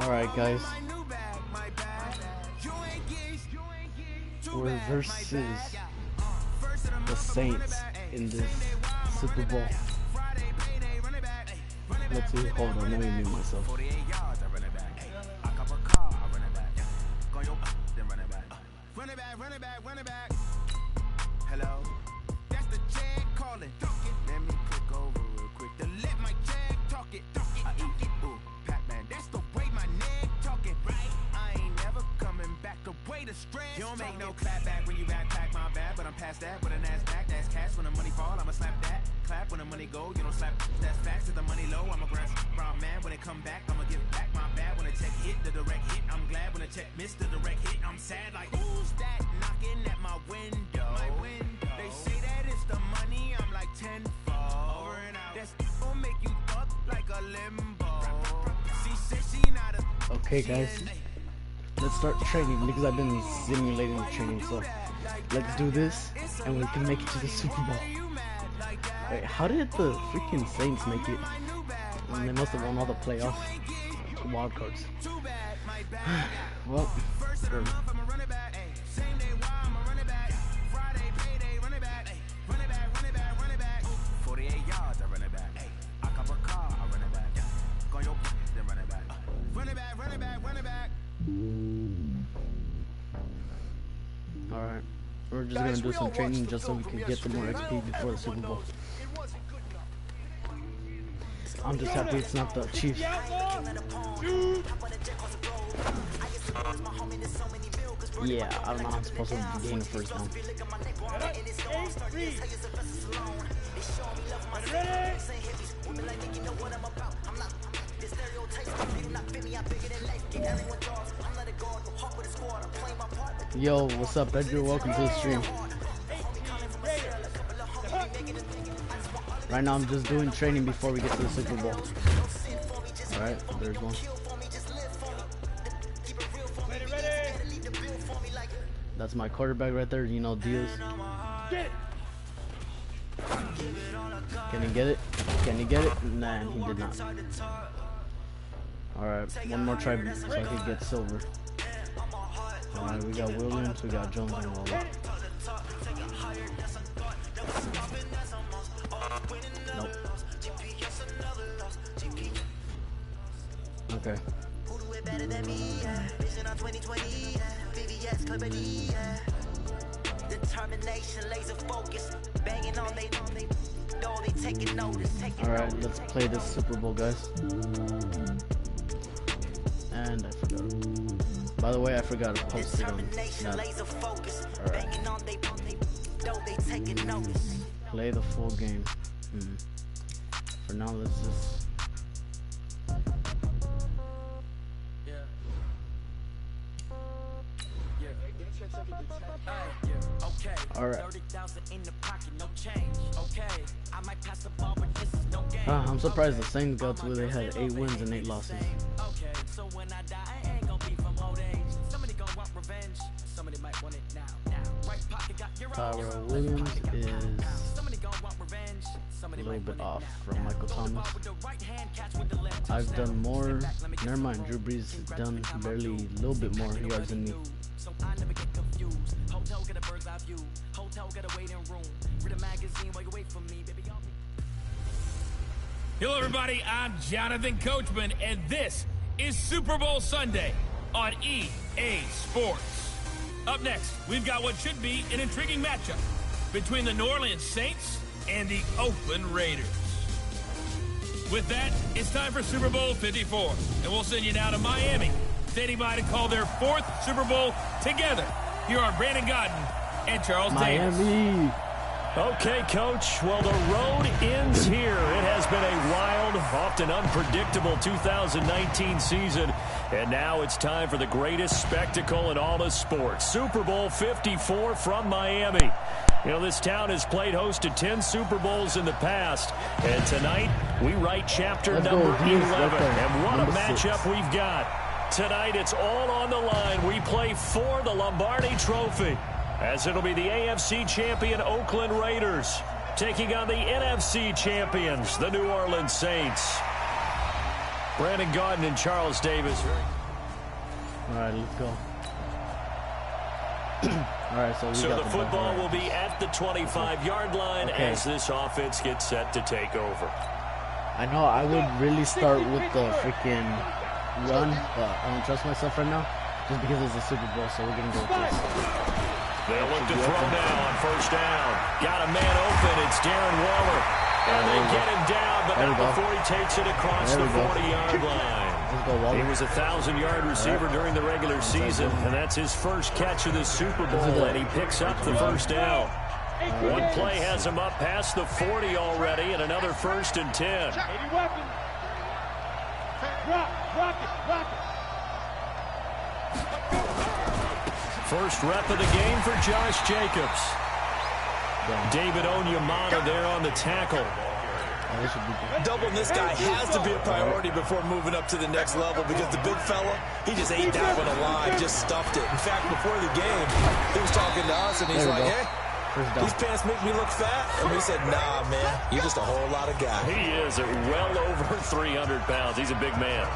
Alright guys, we're versus the Saints in this Super Bowl. Let's see, hold on, let me mute myself. Hello, that's the Jag calling. Let me click over real quick to let my Jag talk it. I eat it, ooh, Pac-Man, that's the way my neck talking. Right, I ain't never coming back. The way the stress. You don't make no clap back when you backpack my bad, but I'm past that with a NASDAQ. That's cash when the money fall. I'ma slap that. Clap when the money go. You don't slap. That's facts. If the money low, I'ma grab brown man. When it come back, I'ma give back my bad. When the check hit, the direct hit. I'm glad when the check missed the direct hit. I'm sad like who's that knocking at my window? They say that it's the money. I'm like tenfold. Over and out. That's gonna make you up like a limbo. She said she not a. Okay guys, let's start training because I've been simulating the training, so let's do this and we can make it to the Super Bowl. Wait, how did the freaking Saints make it? And they must have won all the playoff wild cards. Well, sure. Alright, we're just gonna do some training just so we can get some more XP before the Super Bowl. I'm just happy it's not the Chiefs. Yeah, I don't know how I'm supposed to gain the first down. Yo, what's up, Edgar? Welcome to the stream. Right now I'm just doing training before we get to the Super Bowl. Alright, there's one. That's my quarterback right there, you know, Diaz. Can he get it? Can he get it? Nah, he did not. Alright, one more try so I can get silver. Alright, we got Williams, we got Jones and Waller. Nope. Okay. Alright, let's play this Super Bowl, guys. And I forgot. By the way, I forgot to post it on Snap. Alright. Play the full game. For now, let's just. Alright. I'm surprised the Saints got to where they had 8 wins and 8 losses. Tyrell Williams is a little bit off from Michael Thomas. I've done more. Never mind, Drew Brees has done barely a little bit more yards than me. Hello everybody, I'm Jonathan Coachman, and this is Super Bowl Sunday on EA Sports. Up next, we've got what should be an intriguing matchup between the New Orleans Saints and the Oakland Raiders. With that, it's time for Super Bowl 54, and we'll send you now to Miami, standing by to call their 4th Super Bowl together. Here are Brandon Godden and Charles Davis. Miami. Okay, Coach. Well, the road ends here. It has been a wild, often unpredictable 2019 season. And now it's time for the greatest spectacle in all of sports. Super Bowl 54 from Miami. You know, this town has played host to 10 Super Bowls in the past. And tonight, we write chapter number 11. And what a matchup we've got. Tonight, it's all on the line. We play for the Lombardi Trophy, as it'll be the AFC champion Oakland Raiders taking on the NFC champions, the New Orleans Saints. Brandon Gaudin and Charles Davis. All right, let's go. All right, so the football will be at the 25-yard line as this offense gets set to take over. I know I would really start with the freaking run, but I don't trust myself right now just because it's a Super Bowl, so we're going to go with this. They'll look to throw now on first down. Got a man open. It's Darren Waller. And they get him down, but not before he takes it across the 40-yard line. He was a 1,000-yard receiver during the regular season, and that's his first catch of the Super Bowl, and he picks up the first down. One play has him up past the 40 already, and another 1st and 10. First rep of the game for Josh Jacobs. David Onyemata there on the tackle. Doubling this guy has to be a priority before moving up to the next level because the big fella, he just ate that one alive, just stuffed it. In fact, before the game, he was talking to us, and he's like, hey, these pants make me look fat. And we said, nah, man, you're just a whole lot of guy. He is well over 300 pounds. He's a big man.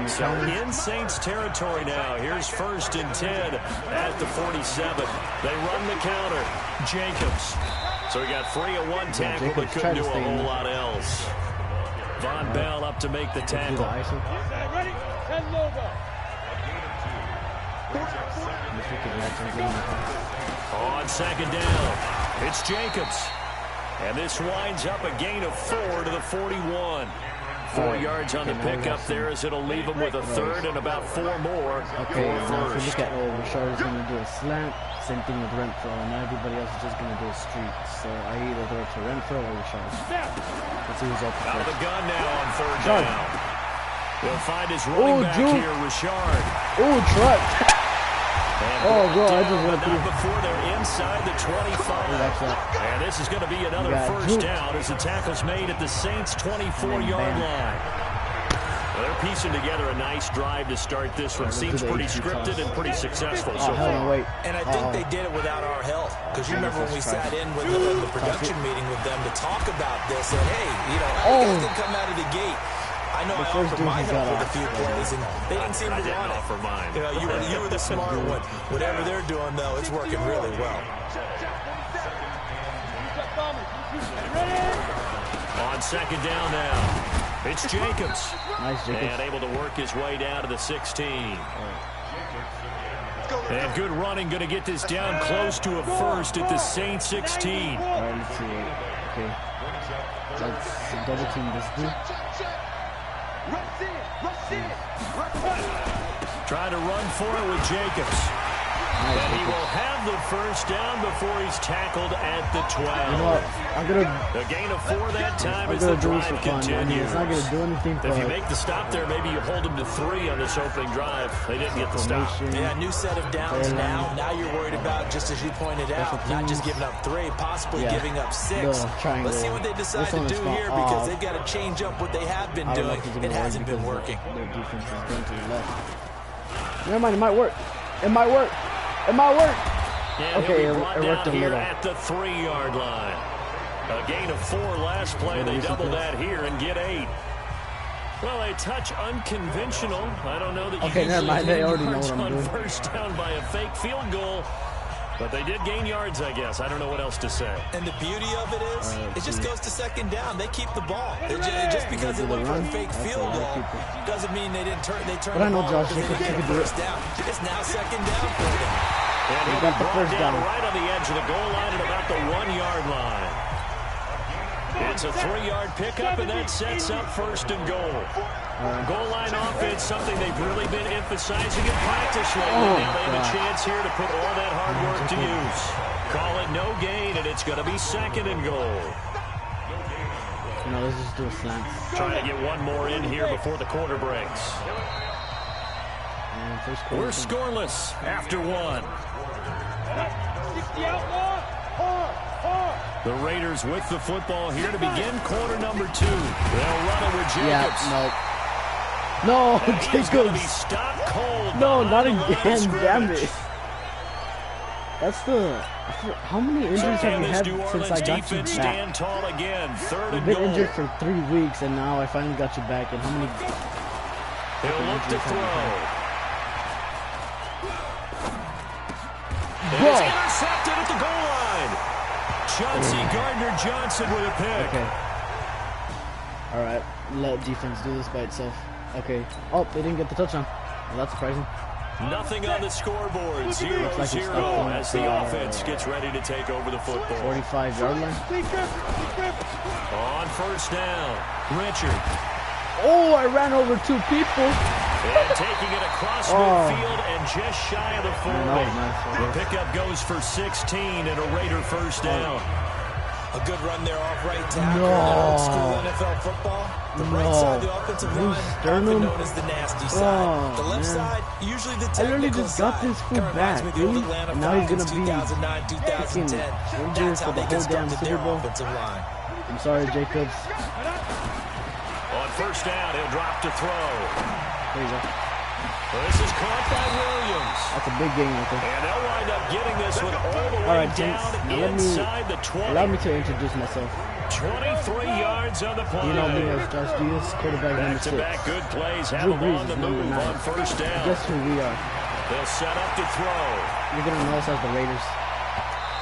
So in Saints territory now. Here's 1st and 10 at the 47. They run the counter. Jacobs. So he got free of one tackle, but couldn't do a whole lot else. Von Bell up to make the tackle. On 2nd down, it's Jacobs. And this winds up a gain of 4 to the 41. 4 yards on the pickup there as it'll leave him with a 3rd and about 4 more for first. If you look at Rashard is going to do a slant. Same thing with Renfro, and everybody else is just going to do a streak. So I either throw it to Renfro or Rashard. Let's see who's open. Out of the gun now on 3rd down. He'll find his running back here, Rashard. Oh, truck. Oh, bro, I just went through. Before they're inside the 25. And this is going to be another 1st down as the tackle's made at the Saints' 24-yard line. Well, they're piecing together a nice drive to start this one. Seems pretty scripted and pretty successful so far. And I think they did it without our help. Because you remember when we sat in with the production meeting with them to talk about this. And, hey, you know, how you guys didn't come out of the gate. I know I offered my help with a few plays, and they didn't seem to want it. I didn't offer mine. You know, you were the smart one. Whatever they're doing, though, it's working really well. On 2nd down now, it's Jacobs. Nice, Jacobs. And able to work his way down to the 16. And good running, going to get this down close to a 1st at the Saints 16. All right, let's see. Okay. Let's double team this dude. Try to run for it with Jacobs. Nice, and he will have the 1st down before he's tackled at the 12. You know what? I'm gonna the gain of 4 that time as the drive continues. It's not gonna do anything. If you make the stop there, maybe you hold him to 3 on this opening drive. They didn't get the stop. Yeah, new set of downs now. Now you're worried about, just as you pointed out, not just giving up 3, possibly giving up 6. Let's see what they decide to do here because they've got to change up what they have been doing. It hasn't been working. Their defense is going to the left. Never mind, it might work. It might work. It might work. Yeah, okay, it worked a little. At the 3-yard line. A gain of 4 last play. They double that here and get 8. Well, a touch unconventional. I don't know that you can never mind. They already know what I'm doing. 1st down by a fake field goal. But they did gain yards, I guess. I don't know what else to say. And the beauty of it is, it just goes to 2nd down. They keep the ball. Just because it went for a fake field goal doesn't mean they didn't turn. They turned the ball because they didn't get first down. It's now 2nd down for them. And he got the first down right on the edge of the goal line at about the 1-yard line. It's a 3-yard pickup, and that sets up 1st and goal. Goal line offense, something they've really been emphasizing in practice lately. Now they have a chance here to put all that hard work to use. Call it no gain, and it's going to be 2nd and goal. No, let's just do a slant. Trying to get one more in here before the quarter breaks. We're scoreless after 1. The Raiders with the football here to begin quarter number 2. They'll run it with Jacobs. No, Jacobs. Be stopped cold. No, not again. Damn it. That's the... How many injuries have you had since I got you back? Tall again. You've been injured for 3 weeks, and now I finally got you back. And how many... He'll look to throw. Whoa. It's intercepted at the goal line. Chauncey Gardner-Johnson with a pick. Okay. All right. Let defense do this by itself. Okay. Oh, they didn't get the touchdown. Well, that's surprising. Nothing on the scoreboard. 0-0 as the offense gets ready to take over the football. 45-yard line. On first down, Richard. Oh, I ran over 2 people. And taking it across midfield and just shy of the 40. Nice. The pickup goes for 16 and a Raider first down. A good run there off right tackle. Old school NFL football. The right side of the offensive line, often known as the nasty side. The left side, usually the technical side. I literally just got this fool back, really? And now he's going to be 2009, 2010. That's how they constructed their offensive line. I'm sorry, Jacobs. On first down, he'll drop to throw. There you go. This is caught by Williams. That's a big game right there. And they'll wind up getting this one all the way down inside the 20. Allow me to introduce myself. 23 yards on the play. You know me as Josh Diaz, quarterback number 6. Back-to-back good plays. Have them on the move on first down. Guess who we are? They'll set up to throw. You're going to know us as the Raiders.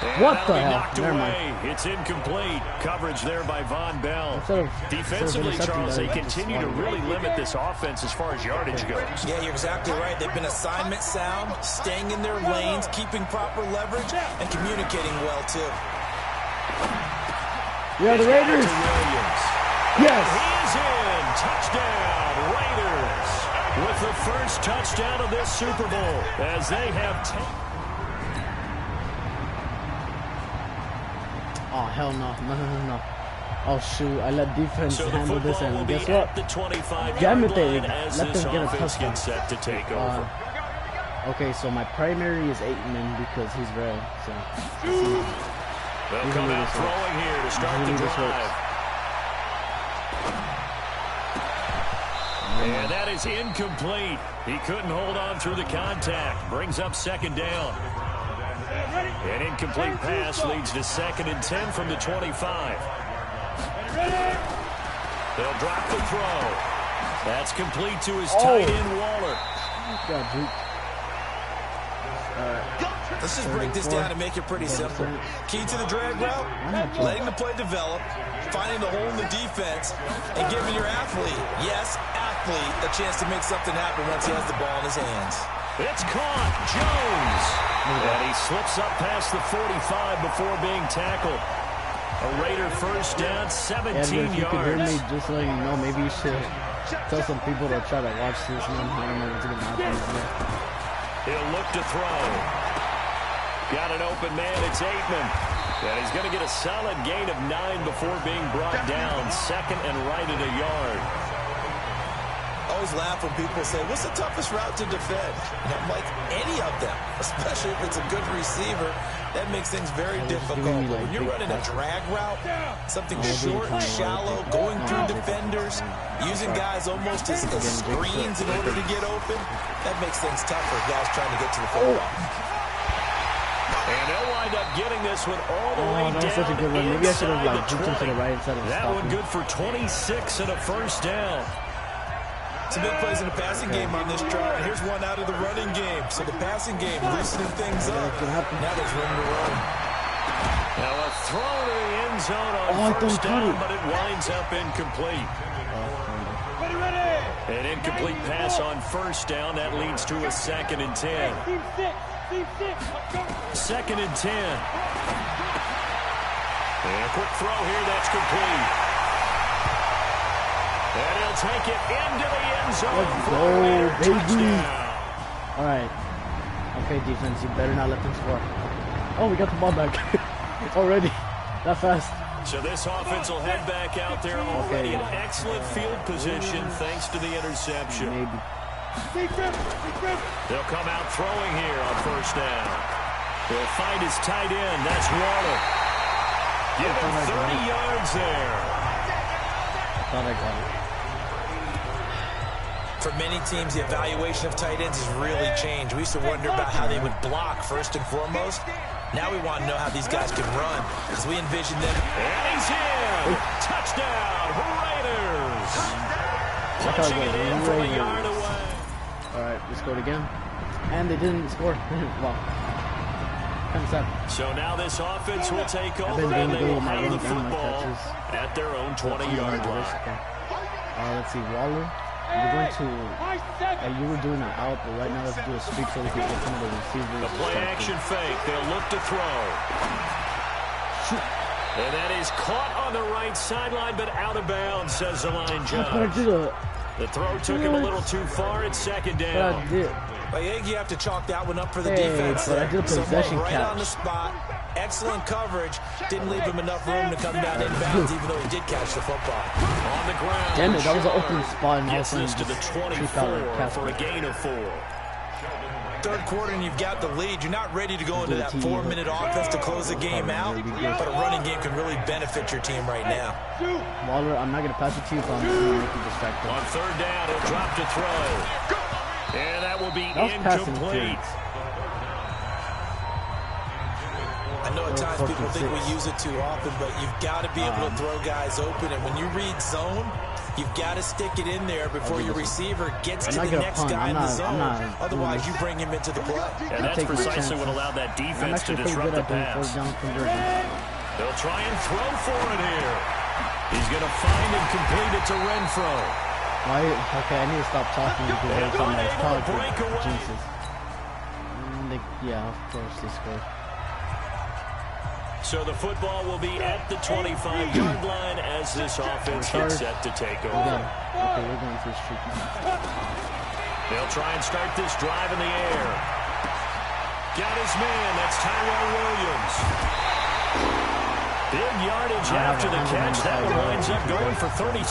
And what the hell? Never mind. It's incomplete. Coverage there by Von Bell. Defensively, Instead of Charles, they continue to really limit this offense as far as yardage goes. Yeah, you're exactly right. They've been assignment sound, staying in their lanes, keeping proper leverage, and communicating well, too. We are the Raiders. Yes. He is in. Touchdown, Raiders. With the first touchdown of this Super Bowl as they have taken. Oh, hell no. No. Oh, shoot. I let defense handle this, and guess what? Damn it, they let them get a touchdown. Set to take over. Okay, so my primary is Aitman because he's rare. So they'll come out throwing here to start the drive. And that is incomplete. He couldn't hold on through the contact. Brings up second down. An incomplete pass leads to 2nd and 10 from the 25. They'll drop the throw. That's complete to his tight end, Waller. Let's just break this down and make it pretty simple. Key to the drag route, letting the play develop, finding the hole in the defense, and giving your athlete, a chance to make something happen once he has the ball in his hands. It's caught. Jones. And he slips up past the 45 before being tackled. A Raider first down, 17 yards. If you could hear me, just letting you know, maybe you should tell some people to try to watch this, man. I don't know what's going to happen. He'll look to throw. Got an open man. It's Aitman. And he's going to get a solid gain of 9 before being brought down. 2nd and right at a yard. I always laugh when people say, what's the toughest route to defend? And I'm like, any of them, especially if it's a good receiver. That makes things very difficult. But when you're running a drag route, something short and shallow, going through defenders, using guys almost as screens in order to get open, that makes things tough for guys trying to get to the football. And they'll wind up getting this one all the way down. That's such a good one. Maybe I should have jumped him to the right instead of that one good for 26 and a first down. Some big plays in the passing game on this drive. And here's one out of the running game. So the passing game loosening things up. Now there's room to run. Now a throw to the end zone on first down, but it winds up incomplete. An incomplete pass on first down. That leads to a 2nd and 10. 2nd and 10. And a quick throw here. That's complete. And he'll take it into the end zone. Let's go, baby. All right. Okay, defense, you better not let them score. Oh, we got the ball back. Already. That fast. So this offense will head back out there already in excellent field position thanks to the interception. Maybe. They'll come out throwing here on first down. He'll find his tight end. That's Waller. Give him 30 yards there. I thought I got it. For many teams, the evaluation of tight ends has really changed. We used to wonder about how they would block first and foremost. Now we want to know how these guys can run because we envision them. And he's in! Touchdown, Raiders! Punching it in from a yard away. All right, we scored again. And they didn't score. Wow. Kind of sad. So now this offense will take over, and they will have the football at their own 20-yard line. Let's see, Waller. We're going to, you were doing an out, but right now let's do a streak so we can get some of the receivers. The play action fake, they'll look to throw. Shoot. And that is caught on the right sideline, but out of bounds, says the line judge. The throw took him a little too far at second down. But I did. I think you have to chalk that one up for the defense. But I did a possession right catch. On the spot. Excellent coverage. Didn't leave him enough room to come down inbounds, even though he did catch the football. On the ground. Damn it, that was an open spot. And gets this to the 24 for a gain of 4. Third quarter and you've got the lead. You're not ready to go into that 4-minute offense to close the game out, but a running game can really benefit your team right now. Waller, I'm not going to pass it to you, but I'm going to make you distracted. On third down, he'll drop to throw. And that will be incomplete. I know at times people think we use it too often, but you've got to be able to throw guys open. And when you read zone, you've got to stick it in there before your receiver gets to the next guy in the zone. Otherwise, you bring him into the play. And that's precisely what allowed that defense to disrupt the pass. They'll try and throw for it here. He's going to find and complete it to Renfro. Okay, I need to stop talking because every time I talk, Jesus. Yeah, of course they scored. So the football will be at the 25-yard line as this offense gets set to take over. Okay, we're going for a streak now. They'll try and start this drive in the air. Got his man. That's Tyrell Williams. Big yardage after the catch. That one winds up going for 36.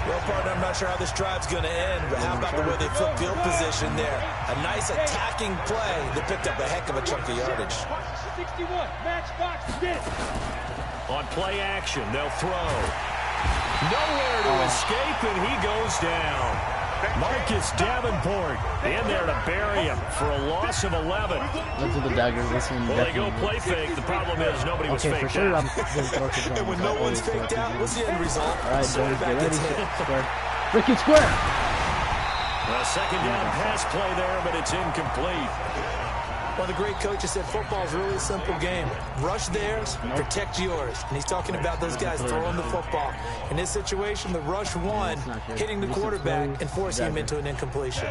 Well, partner, I'm not sure how this drive's going to end, but how about the way they flip field position there? A nice attacking play that picked up a heck of a chunk of yardage. 61, match box, get it. On play action, they'll throw. Nowhere to escape, and he goes down. Marcus Davenport in there to bury him for a loss of 11. Let's do the daggers. This one. Well, they go play fake. The problem is nobody was faked for sure, out. And when no one's faked out, what's the end result? All right, boys, get ready. Square. Freaking square. A second down pass play there, but it's incomplete. Well, the great coach has said football is really a simple game. Rush theirs, protect yours. And he's talking about those guys throwing the football. In this situation, the rush won, hitting the quarterback and forcing him into an incompletion.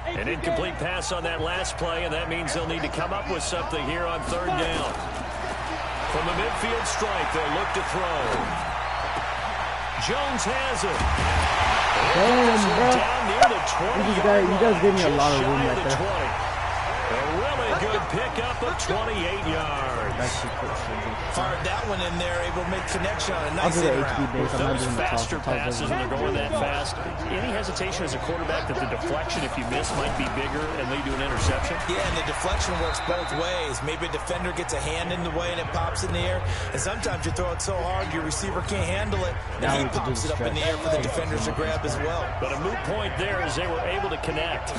An incomplete pass on that last play, and that means they'll need to come up with something here on third down. From the midfield strike, they'll look to throw. Jones has it. Damn, bro. Down near the 20. You guys gave me a lot of room right there. A really good pickup of 28 yards. Fired that one in there, able to make connection on a I'll nice do the hit HB route. base. I'm not Those doing the faster passes, and they're going that fast. Any hesitation as a quarterback that the deflection, if you miss, might be bigger and lead to an interception? Yeah, and the deflection works both ways. Maybe a defender gets a hand in the way and it pops in the air. And sometimes you throw it so hard your receiver can't handle it, and he pops it up in the air for the defenders to grab as well. But a moot point there as they were able to connect.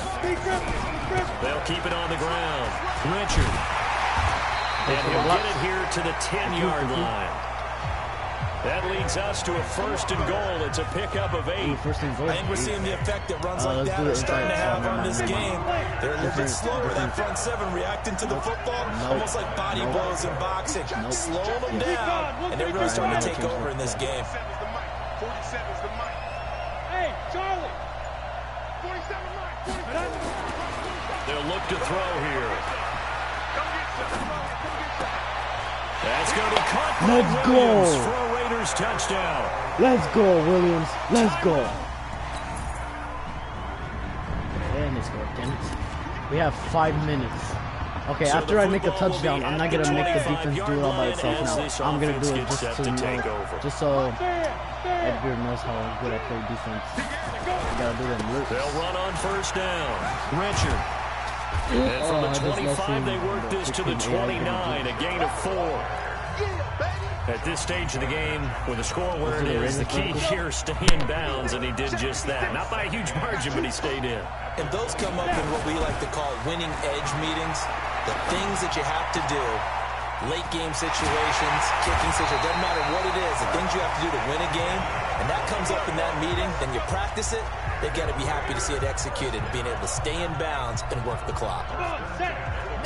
They'll keep it on the ground. Richard. And he'll get it here to the 10-yard line. That leads us to a first and goal. It's a pickup of 8. First and goal. I think we're seeing the effect that runs like that are starting to have on this game. They're a little bit slower, that front seven, reacting to the football, almost like body blows in boxing. Slowing them down, and they're really starting to take over in this game. Hey, Charlie. 47 line. They'll look to throw here. That's going to be caught by Williams for a Raiders touchdown. Let's go, Williams. Let's go. And they scored, damn it. We have 5 minutes. Okay, so after I make a touchdown, I'm not going to make the defense do it all by itself now. I'm going to do it just so Edgar knows how good I play defense. You got to do them loops. They'll run on first down. Richard. And from the 25, they work this to the 29, a gain of 4. At this stage of the game, with the score where it is, the key here, stay in bounds, and he did just that. Not by a huge margin, but he stayed in. And those come up in what we like to call winning edge meetings. The things that you have to do, late game situations, kicking situations, doesn't matter what it is, the things you have to do to win a game, and that comes up in that meeting, then you practice it, they've got to be happy to see it executed, being able to stay in bounds and work the clock.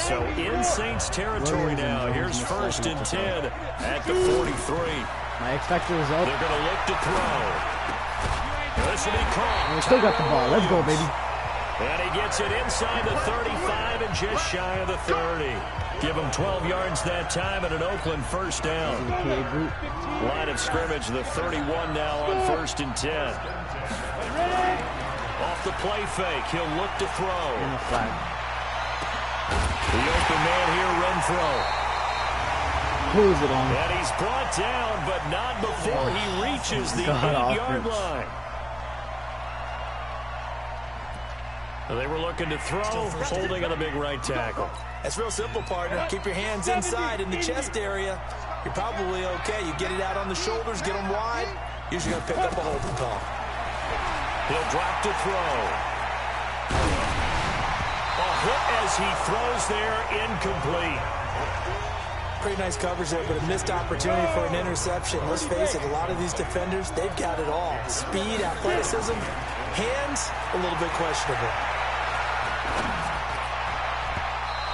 So in Saints territory now. Here's 1st and 10 at the 43. My X Factor is up. They're going to look to throw. This will be caught. We still got the ball. Let's go, baby. And he gets it inside the 35 and just shy of the 30. Give him 12 yards that time and an Oakland first down. Line of scrimmage, the 31 now on 1st and 10. Off the play fake, he'll look to throw. And a flag. The open man here, Renfro. Who is it on? And he's brought down, but not before he reaches the 8-yard line. They were looking to throw, holding on the big right tackle. That's real simple, partner. Keep your hands inside in the chest area. You're probably okay. You get it out on the shoulders, get them wide. Usually going to pick up a holding call. He'll drop to throw. A hit as he throws there, incomplete. Pretty nice coverage there, but a missed opportunity for an interception. Let's face it, a lot of these defenders, they've got it all. Speed, athleticism, hands, a little bit questionable.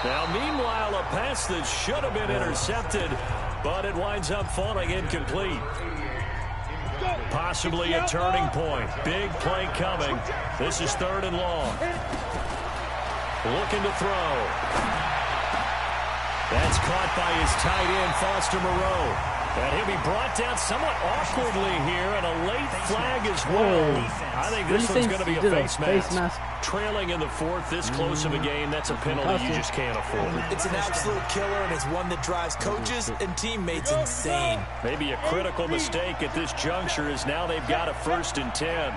Now, meanwhile, a pass that should have been intercepted, but it winds up falling incomplete. Possibly a turning point. Big play coming. This is 3rd and long. Looking to throw. That's caught by his tight end, Foster Moreau. And he'll be brought down somewhat awkwardly here, and a late flag as well. I think this one's going to be a face mask. Trailing in the 4th, this close of a game, that's a penalty you just can't afford. It's an absolute killer, and it's one that drives coaches and teammates insane. Maybe a critical mistake at this juncture is now they've got a 1st and 10.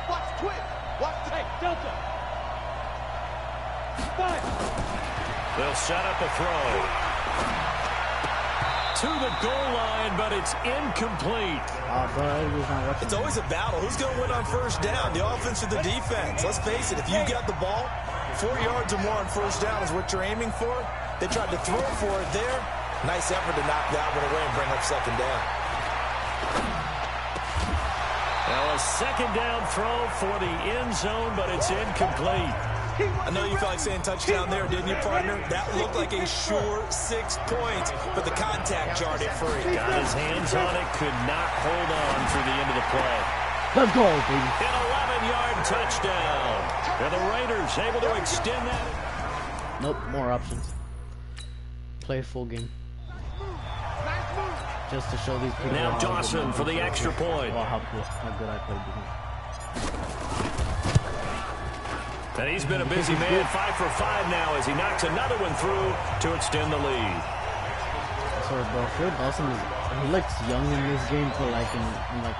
Watch twitch. Watch hey, Delta. 5. They'll set up a throw. To the goal line, but it's incomplete. It's always a battle. Who's going to win on 1st down, the offense or the defense? Let's face it, if you got the ball, 4 yards or more on 1st down is what you're aiming for. They tried to throw for it there. Nice effort to knock that one away and bring up 2nd down. Now a 2nd down throw for the end zone, but it's incomplete. I know you felt like saying touchdown there, didn't you, partner? That looked like a sure 6 points, but the contact jarred it free. Got his hands on it, could not hold on through the end of the play. Let's go, baby. An 11-yard touchdown. And the Raiders able to extend that. Nope, more options. Play a full game. Just to show these people. Now Dawson for the extra point. How good I played defense. And he's been a busy man, 5 for 5 now as he knocks another one through to extend the lead. Sorry, bro. Phil Dawson he looks young in this game, but like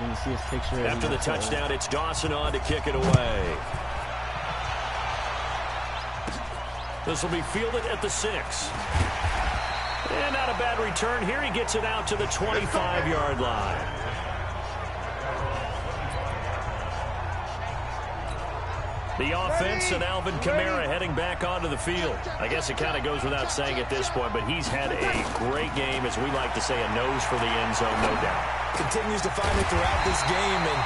when you see his picture. After the touchdown, it's Dawson on to kick it away. This will be fielded at the 6. And not a bad return here. He gets it out to the 25-yard line. The offense and Alvin Kamara heading back onto the field. I guess it kind of goes without saying at this point, but he's had a great game, as we like to say, a nose for the end zone, no doubt. Continues to find it throughout this game, and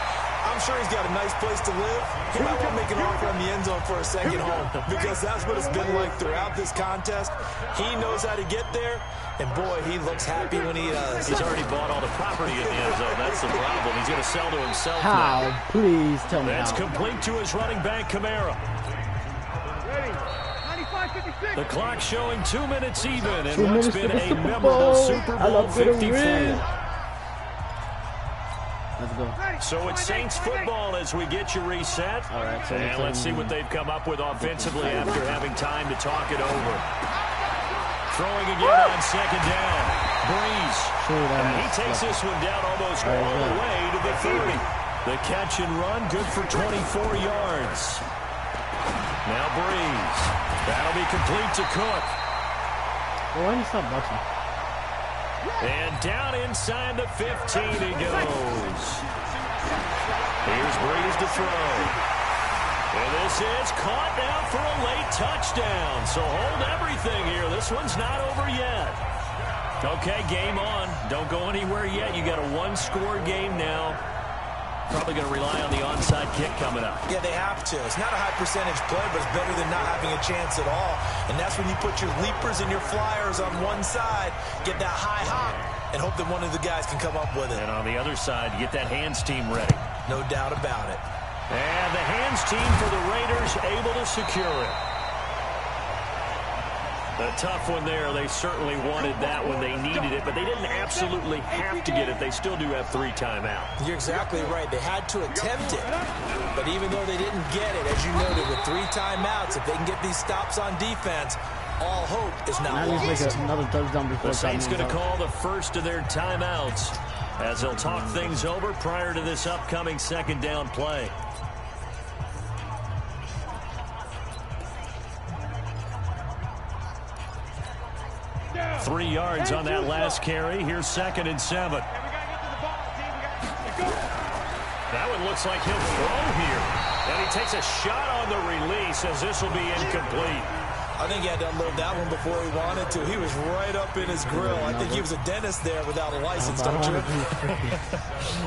I'm sure he's got a nice place to live. He might want to make an offer on the end zone for a second home, because that's what it's been like throughout this contest. He knows how to get there, and boy, he looks happy when he does. He's already bought all the property in the end zone. That's the problem. He's going to sell to himself how? now. Please tell me That's how. complete to his running back, Kamara. Ready. 95-56. The clock showing 2 minutes even in 2 what's minutes been to the a Super memorable Bowl. Super I Bowl love it, 54. win. Let's go. So it's Saints football as we get you reset. All right, so and let's see what they've come up with offensively after having time to talk it over. Throwing again on 2nd down. Breeze. And he takes this one down almost all the way to the 30. The catch and run, good for 24 yards. Now Breeze. That'll be complete to Cook. Well, why did you stop watching? And down inside the 15 he goes. Here's Breeze to throw. And this is caught now for a late touchdown. So hold everything here. This one's not over yet. Okay, game on. Don't go anywhere yet. You got a one-score game now. Probably going to rely on the onside kick coming up. Yeah, they have to. It's not a high percentage play, but it's better than not having a chance at all. And that's when you put your leapers and your flyers on one side, get that high hop, and hope that one of the guys can come up with it. And on the other side, get that hands team ready. No doubt about it. And the hands team for the Raiders able to secure it. A tough one there. They certainly wanted that when they needed it, but they didn't absolutely have to get it. They still do have 3 timeouts. You're exactly right. They had to attempt it, but even though they didn't get it, as you noted, with 3 timeouts, if they can get these stops on defense, all hope is not lost. Like another touchdown before the Saints going to call the first of their timeouts as they'll talk things over prior to this upcoming second down play. Three yards on that last carry. Here's 2nd and 7. That one looks like he'll throw here. And he takes a shot on the release as this will be incomplete. I think he had to unload that one before he wanted to. He was right up in his grill. I think he was a dentist there without a license, don't you?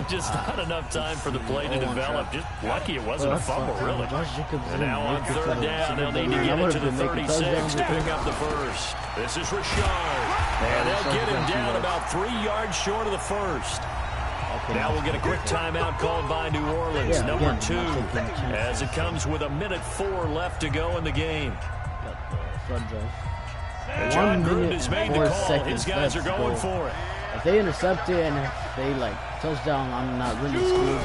Just not enough time for the play to develop. Just lucky it wasn't a fumble, really. And now on 3rd down, they'll need to get it to the 36 to pick up the first. This is Rashard. And they'll get him down about 3 yards short of the first. Now we'll get a quick timeout called by New Orleans, number 2, as it comes with 1:04 left to go in the game. And John Gruden has made the call. His guys are going for it. If they intercept it and if they like touchdown, I'm not really screwed.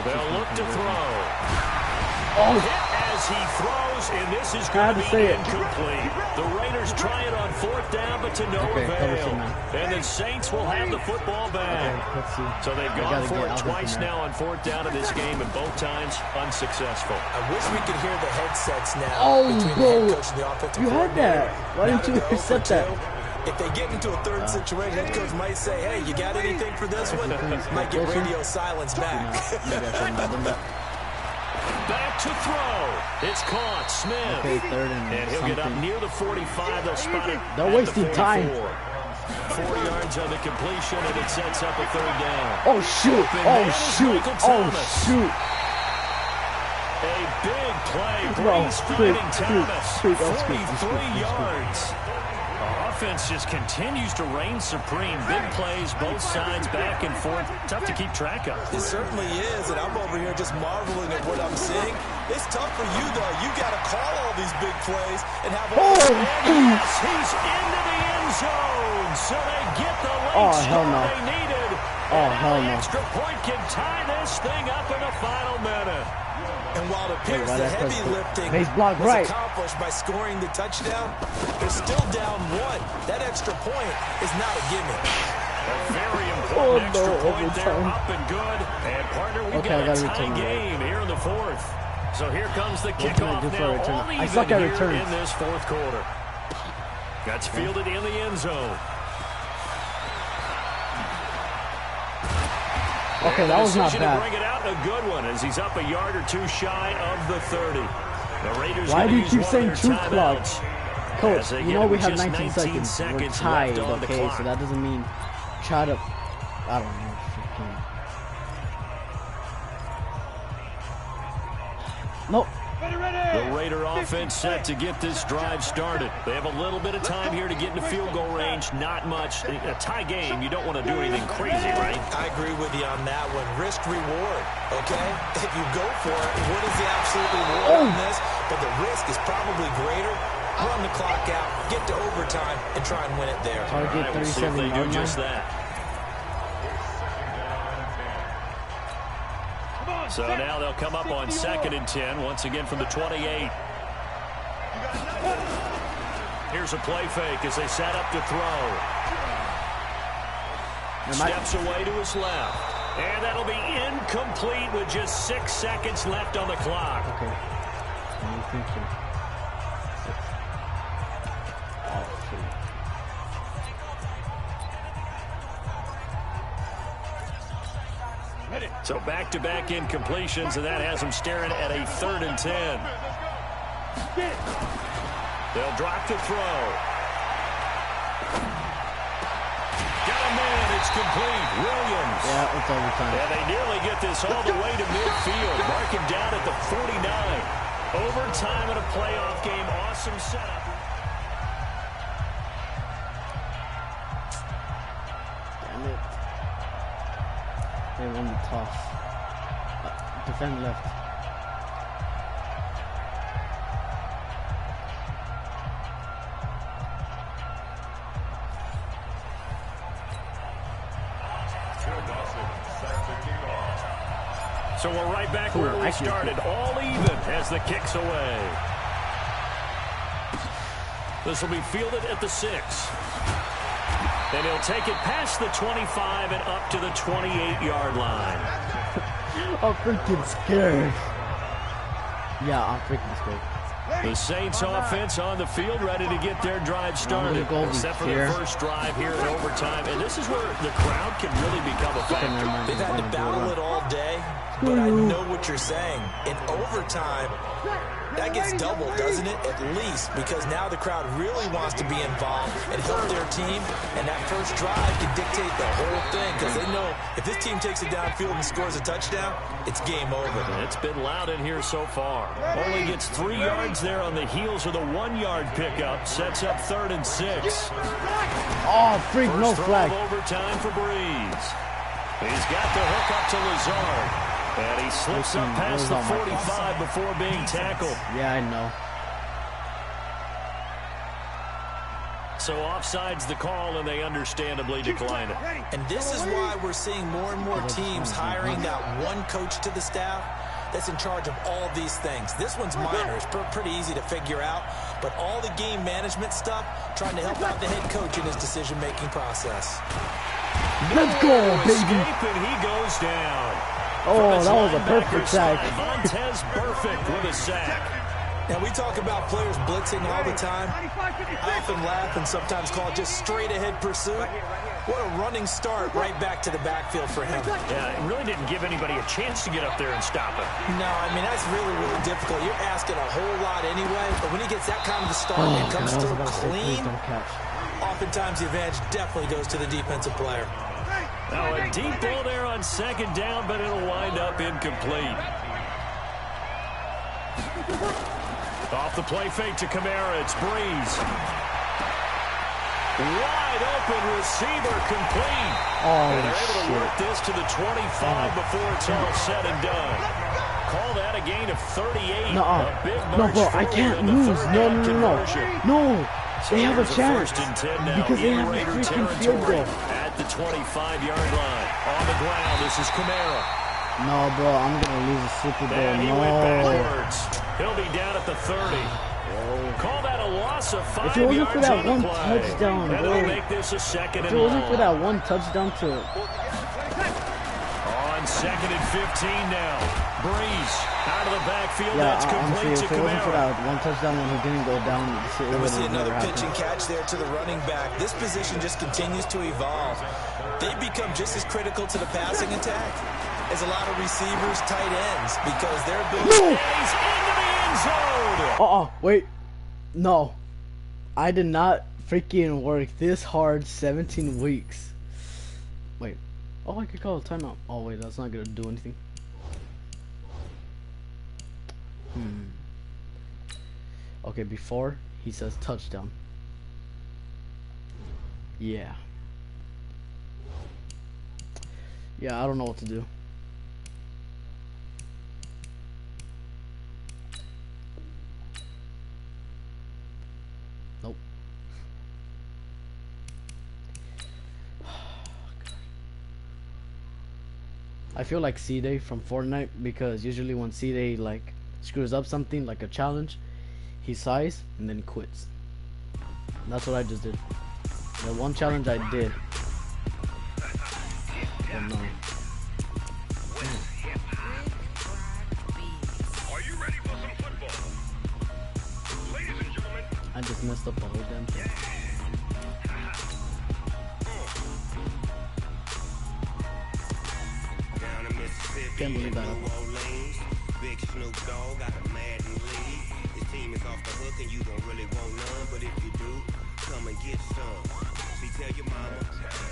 They'll look to throw. Oh, as he throws, and this is going to be incomplete. The Raiders try it on 4th down, but to no avail. And the Saints will have the football back. So they've gone for it twice now on 4th down in this game, and both times unsuccessful. I wish we could hear the headsets now between the head coach and the offensive coordinator. You had that. Why didn't you intercept that? If they get into a 3rd situation, head coach might say, hey, you got anything for this one? Might get radio silence back. Back to throw. It's caught. Smith. Okay, 3rd and he'll get up near the 45. They'll spot it. They're wasting time. 4 yards on the completion, and it sets up a 3rd down. Oh, shoot. Oh, shoot. Oh, shoot. A big play. Breeze finding Thomas. 43 yards. Offense just continues to reign supreme. Big plays, both sides, back and forth. Tough to keep track of. It certainly is, and I'm over here just marveling at what I'm seeing. It's tough for you, though. You got to call all these big plays and have all yes, he's into the end zone. So they get the late score they needed. Oh, hell no. Extra point can tie this thing up in the final minute. And while it appears the heavy lifting was accomplished by scoring the touchdown, they're still down 1. That extra point is not a gimmick. A very important extra point there, up and good. And partner, we've got a tie game here in the 4th. So here comes the kickoff now, all even here in this 4th quarter. That's fielded in the end zone. Okay, that was not bad. To bring it out, a good one, as he's up a yard or 2 shy of the 30. The Raiders. Why do you keep saying truth clouds? Coach, you know we have 19 seconds. We're tied, okay? So that doesn't mean try to, I don't know. Nope. The Raider offense set to get this drive started. They have a little bit of time here to get into field goal range. Not much. A tie game, you don't want to do anything crazy, right? I agree with you on that one. Risk reward, okay? If you go for it, what is the absolute reward on this? But the risk is probably greater. Run the clock out, get to overtime, and try and win it there. Target 37 they do just that. So now they'll come up on 2nd and 10, once again from the 28. Here's a play fake as they set up to throw. Steps away to his left. And that'll be incomplete with just 6 seconds left on the clock. Okay. So back-to-back incompletions, and that has them staring at a 3rd and 10. They'll drop to throw. Got a man. It's complete. Williams. Yeah, it's overtime. And they nearly get this all the way to midfield. Mark him down at the 49. Overtime in a playoff game. Awesome setup. Damn it. They won the toss. Defend left. So we're right back where we started. All even as the kick's away. This will be fielded at the 6. And he'll take it past the 25 and up to the 28-yard line. I'm freaking scared. Yeah, I'm freaking scared. The Saints offense on the field, ready to get their drive started. Except for their first drive here in overtime. And this is where the crowd can really become a factor. They've had to battle it all day, but I know what you're saying. In overtime, that gets doubled, doesn't it? At least, because now the crowd really wants to be involved and help their team, and that first drive can dictate the whole thing, because they know if this team takes it downfield and scores a touchdown, it's game over. It's been loud in here so far. Only gets 3 yards there on the heels of the 1-yard pickup. Sets up 3rd and 6. Oh, freak, no flag. Overtime for Breeze. He's got the hook up to Lazard. And he slips up past the 45 before being tackled. Yeah, I know. So offside's the call, and they understandably decline it. And this is why we're seeing more and more teams hiring that one coach to the staff that's in charge of all these things. This one's minor. It's pretty easy to figure out. But all the game management stuff, trying to help out the head coach in his decision-making process. Let's go, baby. And he goes down. Oh, that was a perfect sack. Vontaze Burfict with a sack. Now, we talk about players blitzing all the time. I often laugh and sometimes call it just straight-ahead pursuit. What a running start right back to the backfield for him. Yeah, it really didn't give anybody a chance to get up there and stop him. No, I mean, that's really, really difficult. You're asking a whole lot anyway, but when he gets that kind of a start and comes through clean, oftentimes the advantage definitely goes to the defensive player. Now a deep ball there on 2nd down, but it'll wind up incomplete. Off the play fake to Kamara, it's Breeze. Wide open receiver complete. Oh, and they're able to work this to the 25 before it's all said and done. Call that a gain of 38. No, bro, I can't lose. No. They have a chance because they have a freaking field goal. At the 25-yard line. On the ground, this is Kamara. No, bro, I'm going to lose the Super Bowl. And he went backwards. He'll be down at the 30. Call that a loss of 5 yards. If it wasn't for that one touchdown, bro. bro. Make this a 2nd and If it wasn't for that one touchdown to... On 2nd and 15 now. Breeze out of the backfield. Yeah, That's complete honestly, to if it wasn't for Kamara. that one touchdown when he didn't go down, We see another pitch and catch there to the running back. This position just continues to evolve. They become just as critical to the passing attack as a lot of receivers, tight ends, because their ability... He's into the end zone. Wait. No. I did not freaking work this hard 17 weeks. Wait. Oh, I could call a timeout. Oh, wait, that's not going to do anything. Okay, before he says touchdown. Yeah. Yeah, I don't know what to do. Nope. I feel like C-Day from Fortnite, because usually when C-Day like screws up something like a challenge, he sighs and then quits. And that's what I just did. The one challenge I did. Oh no. I just messed up the whole damn thing. Down in Mississippi, can't believe that. Big Snoop Dogg got a Madden lead. His team is off the hook and you don't really want none, but if you do, come and get some. See, tell your mama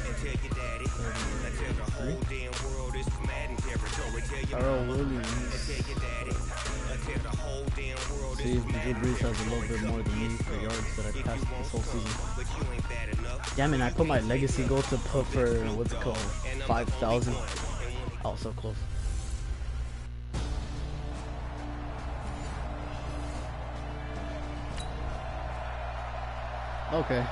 and tell your daddy. I tell the whole damn world this is Madden territory. Tell your mama and tell your daddy. I tell the whole damn world this is Madden. Drew Brees has a little bit more than me for yards that I passed this whole season. But you ain't bad enough. Yeah, man, I put my legacy goal to put for, what's it called, 5,000. Oh, so close. Okay.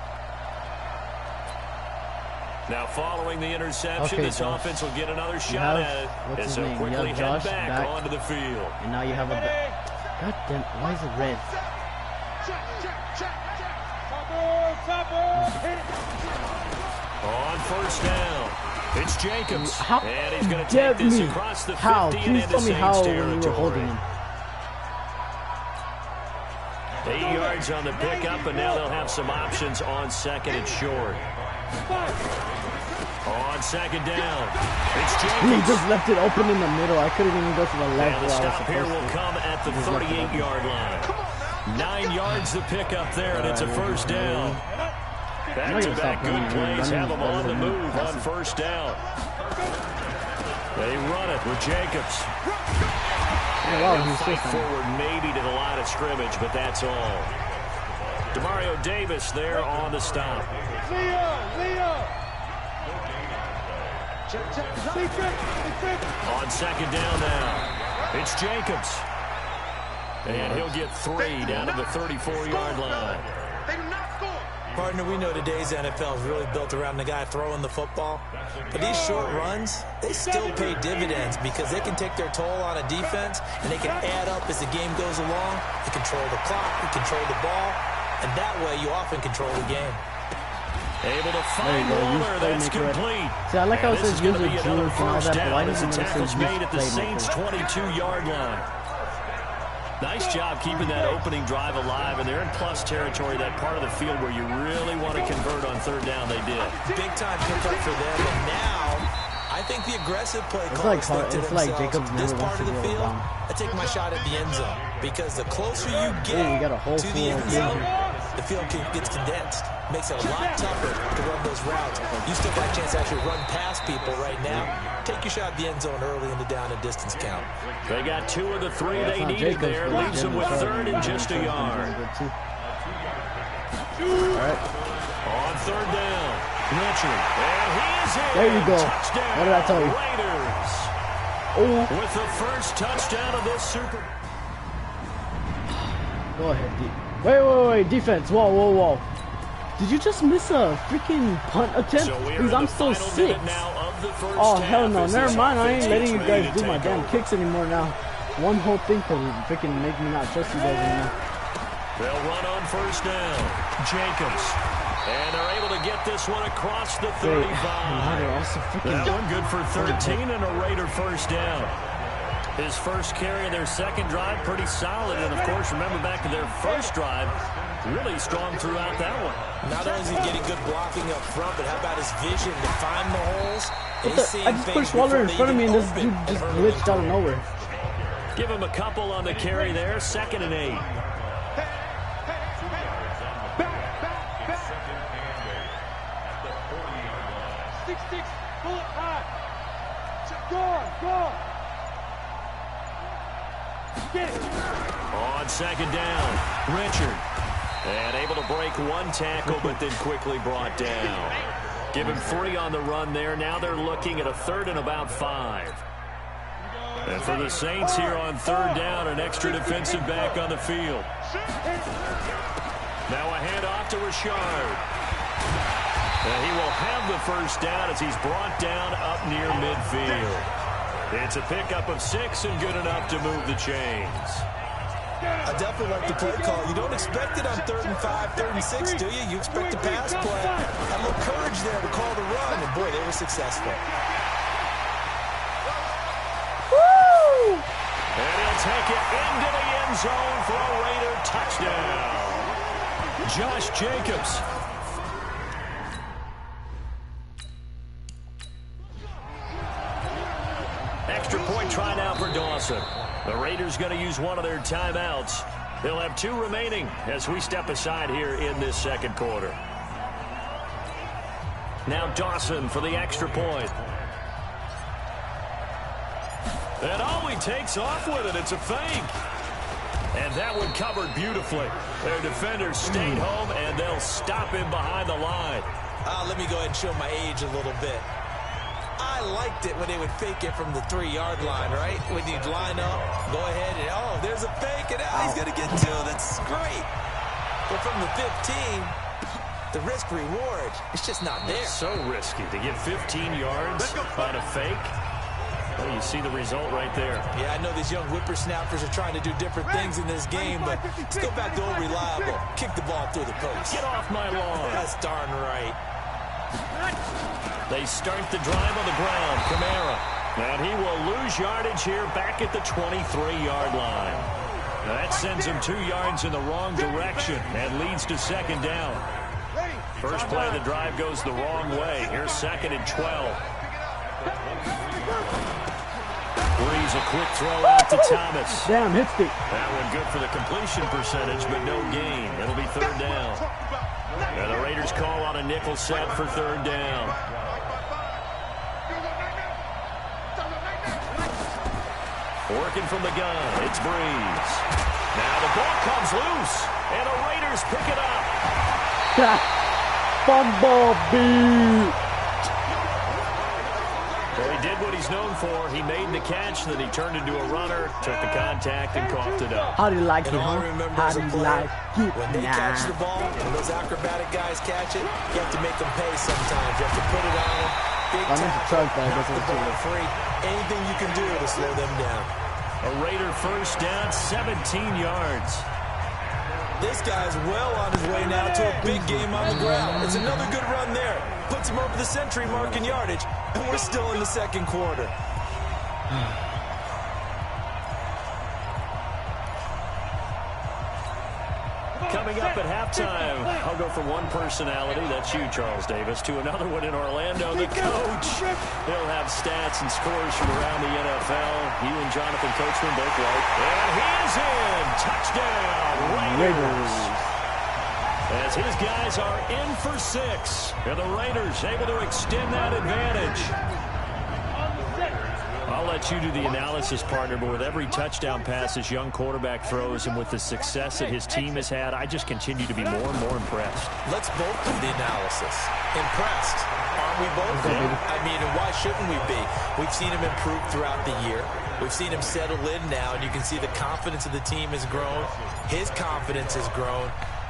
Now, following the interception, this offense will get another shot at it. What's his name? Quickly You have Josh back onto the field. And now you have a... God damn, why is it red? On first down, it's Jacobs. How and he's going to take this across the 50 and into Saints territory. 8 yards on the pickup, and now they'll have some options on second and short. On second down, it's Jacobs. He just left it open in the middle. I couldn't even go to the left. And the stop here will come at the 38-yard line. 9 yards the pickup there, and it's a first down. Back-to-back good plays have them on the move on first down. They run it with Jacobs. They'll fight forward maybe to the line of scrimmage, but that's all. Demario Davis there on the stop. On second down now, it's Jacobs. And he'll get 3 down to the 34-yard line. Partner, we know today's NFL is really built around the guy throwing the football. But these short runs, they still pay dividends because they can take their toll on a defense, and they can add up as the game goes along. You control the clock, you control the ball, and that way you often control the game. Able to find Waller, that's complete. See, I like how it says use a Drew and all that, but why does doesn't it say use made at the playmaker? Saints' 22-yard line. Nice job keeping that opening drive alive, and they're in plus territory, that part of the field where you really want to convert on third down. They did. Big-time pickup for them, and now I think the aggressive play callers think to themselves, Jacobs this part of the field, I take my shot at the end zone, because the closer you get to the end zone, the field gets condensed. Makes it a lot tougher to run those routes. You still got a chance to actually run past people right now. Take your shot at the end zone early in the down and distance count. They got 2 of the 3 they needed there. Leaves them with third and just a yard. On third down, Richard. And he is in. There you go. Touchdown, What did I tell you? Raiders. With the first touchdown of this Super. Go ahead, wait, defense. Whoa. Did you just miss a freaking punt attempt? Because I'm still 6. Oh, hell no. Never mind. I ain't letting you guys do my damn kicks anymore now. One whole thing could freaking make me not trust you guys anymore. They'll run on first down. Jacobs. And they're able to get this one across the 35. That one good for 13 and a Raider first down. His first carry of their second drive, pretty solid. And, of course, remember back to their first drive, really strong throughout that one. Not only is he getting good blocking up front, but how about his vision to find the holes? I just pushed Waller in front of me, and this dude just glitched out of nowhere. Give him a couple on the carry there, 2nd and 8. On second down, Richard. And able to break one tackle, but then quickly brought down. Give him 3 on the run there. Now they're looking at a 3rd and about 5. And for the Saints here on third down, an extra defensive back on the field. Now a handoff to Richard. And he will have the first down as he's brought down up near midfield. It's a pickup of 6 and good enough to move the chains. I definitely like the play call. You don't expect it on 3rd and 5, 3rd and 6, do you? You expect a pass play. Had a little courage there to call the run, and boy, they were successful. Woo! And he'll take it into the end zone for a Raider touchdown. Josh Jacobs. Extra point try now Dawson. The Raiders going to use one of their timeouts. They'll have 2 remaining as we step aside here in this second quarter. Now Dawson for the extra point. And he takes off with it. It's a fake. And that one covered beautifully. Their defenders stayed home, and they'll him behind the line. Let me go ahead and show my age a little bit. I liked it when they would fake it from the 3-yard line, right? When you'd line up, go ahead, and there's a fake, and he's going to get 2. That's great. But from the 15, the risk-reward, it's just not there. It's so risky to get 15 yards on a fake. Well, you see the result right there. Yeah, I know these young whippersnappers are trying to do different things in this game, but let's go back to old reliable. Kick the ball through the post. Get off my lawn. That's darn right. They start the drive on the ground. Kamara. And he will lose yardage here back at the 23-yard line. Now that sends him 2 yards in the wrong direction and leads to second down. First play of the drive goes the wrong way. Here's 2nd and 12. Breeze, a quick throw out to Thomas. Damn, hit stick. That one good for the completion percentage, but no gain. It'll be 3rd down. And the Raiders call on a nickel set for 3rd down. Working from the gun, it's Breeze. Now the ball comes loose, and the Raiders pick it up. Bumblebee. Well, he did what he's known for. He made the catch, then he turned into a runner, took the contact, and coughed it up. How do you like it, huh? How do you like it? When they catch the ball, and those acrobatic guys catch it, you have to make them pay sometimes. You have to put it on them. Big tackle, knock the ball free. Anything you can do to slow them down. A Raider first down, 17 yards. This guy's well on his way now to a big game on the ground. It's another good run there. Puts him over the century mark in yardage, and we're still in the second quarter. Coming up at halftime, I'll go from one personality, that's you, Charles Davis, to another one in Orlando, the coach. He'll have stats and scores from around the NFL. You and Jonathan Coachman both like. And he is in. Touchdown, Raiders. As his guys are in for 6. And the Raiders able to extend that advantage. I'll let you do the analysis, partner, but with every touchdown pass this young quarterback throws and with the success that his team has had, I just continue to be more and more impressed. Let's both do the analysis. Impressed. Aren't we both? I mean, and why shouldn't we be? We've seen him improve throughout the year. We've seen him settle in now, and you can see the confidence of the team has grown. His confidence has grown.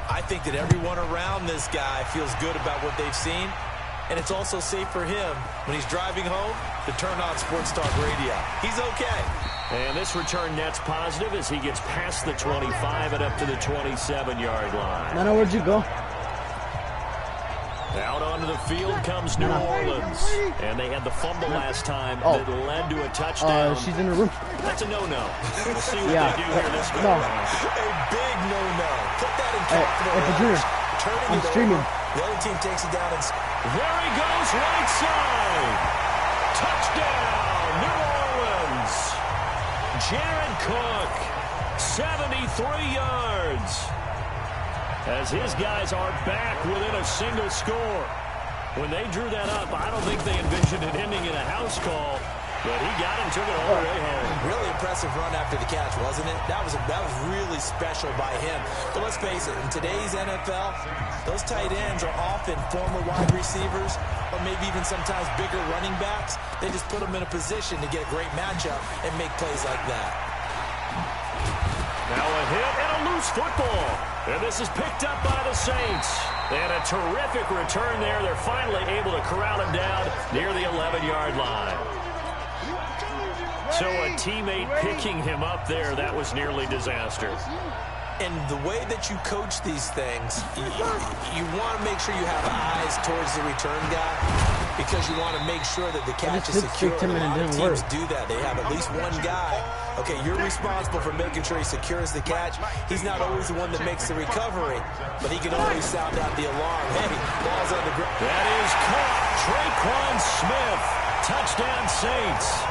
I think that everyone around this guy feels good about what they've seen. And it's also safe for him when he's driving home to turn on Sports Talk Radio. He's okay. And this return net's positive as he gets past the 25 and up to the 27-yard line. Nana, where'd you go? Out onto the field comes New Orleans. And they had the fumble last time that led to a touchdown. She's in the room. That's a no-no. We'll see what they do here this game. A big no-no. Put that in capital. I'm streaming. The other team takes it down and... There he goes, right side. Touchdown, New Orleans. Jared Cook, 73 yards. As his guys are back within a single score. When they drew that up, I don't think they envisioned it ending in a house call. But he got him, took it all the way home. Really impressive run after the catch, wasn't it? That was really special by him. But let's face it, in today's NFL, those tight ends are often former wide receivers or maybe even sometimes bigger running backs. They just put them in a position to get a great matchup and make plays like that. Now a hit and a loose football. And this is picked up by the Saints. And a terrific return there. They're finally able to corral him down near the 11-yard line. So a teammate picking him up there, that was nearly disaster. And the way that you coach these things, you want to make sure you have eyes towards the return guy because you want to make sure that the catch is secure. A lot of teams do that. They have at least one guy. Okay, you're responsible for making sure he secures the catch. He's not always the one that makes the recovery, but he can always sound out the alarm. Hey, ball's on the ground. That is caught. Traquan Smith. Touchdown Saints.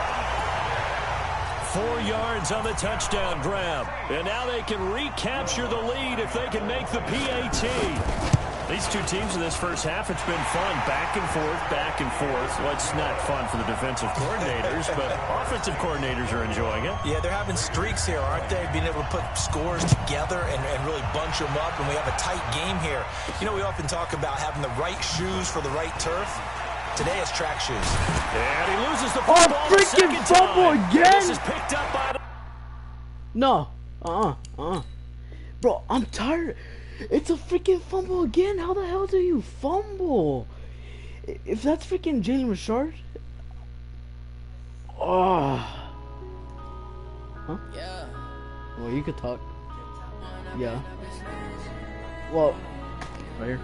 4 yards on the touchdown grab. And now they can recapture the lead if they can make the PAT. These two teams in this first half, it's been fun. Back and forth, back and forth. Well, it's not fun for the defensive coordinators, but offensive coordinators are enjoying it. Yeah, they're having streaks here, aren't they? Being able to put scores together and really bunch them up, and we have a tight game here. You know, we often talk about having the right shoes for the right turf. Today it's track shoes. And he loses the football. Oh, freaking fumble again! This is picked up by the... No. Bro, I'm tired. It's a freaking fumble again. How the hell do you fumble? If that's freaking Jalen Richard. Oh. Huh? Yeah. Well, you could talk. Yeah. Well, right here.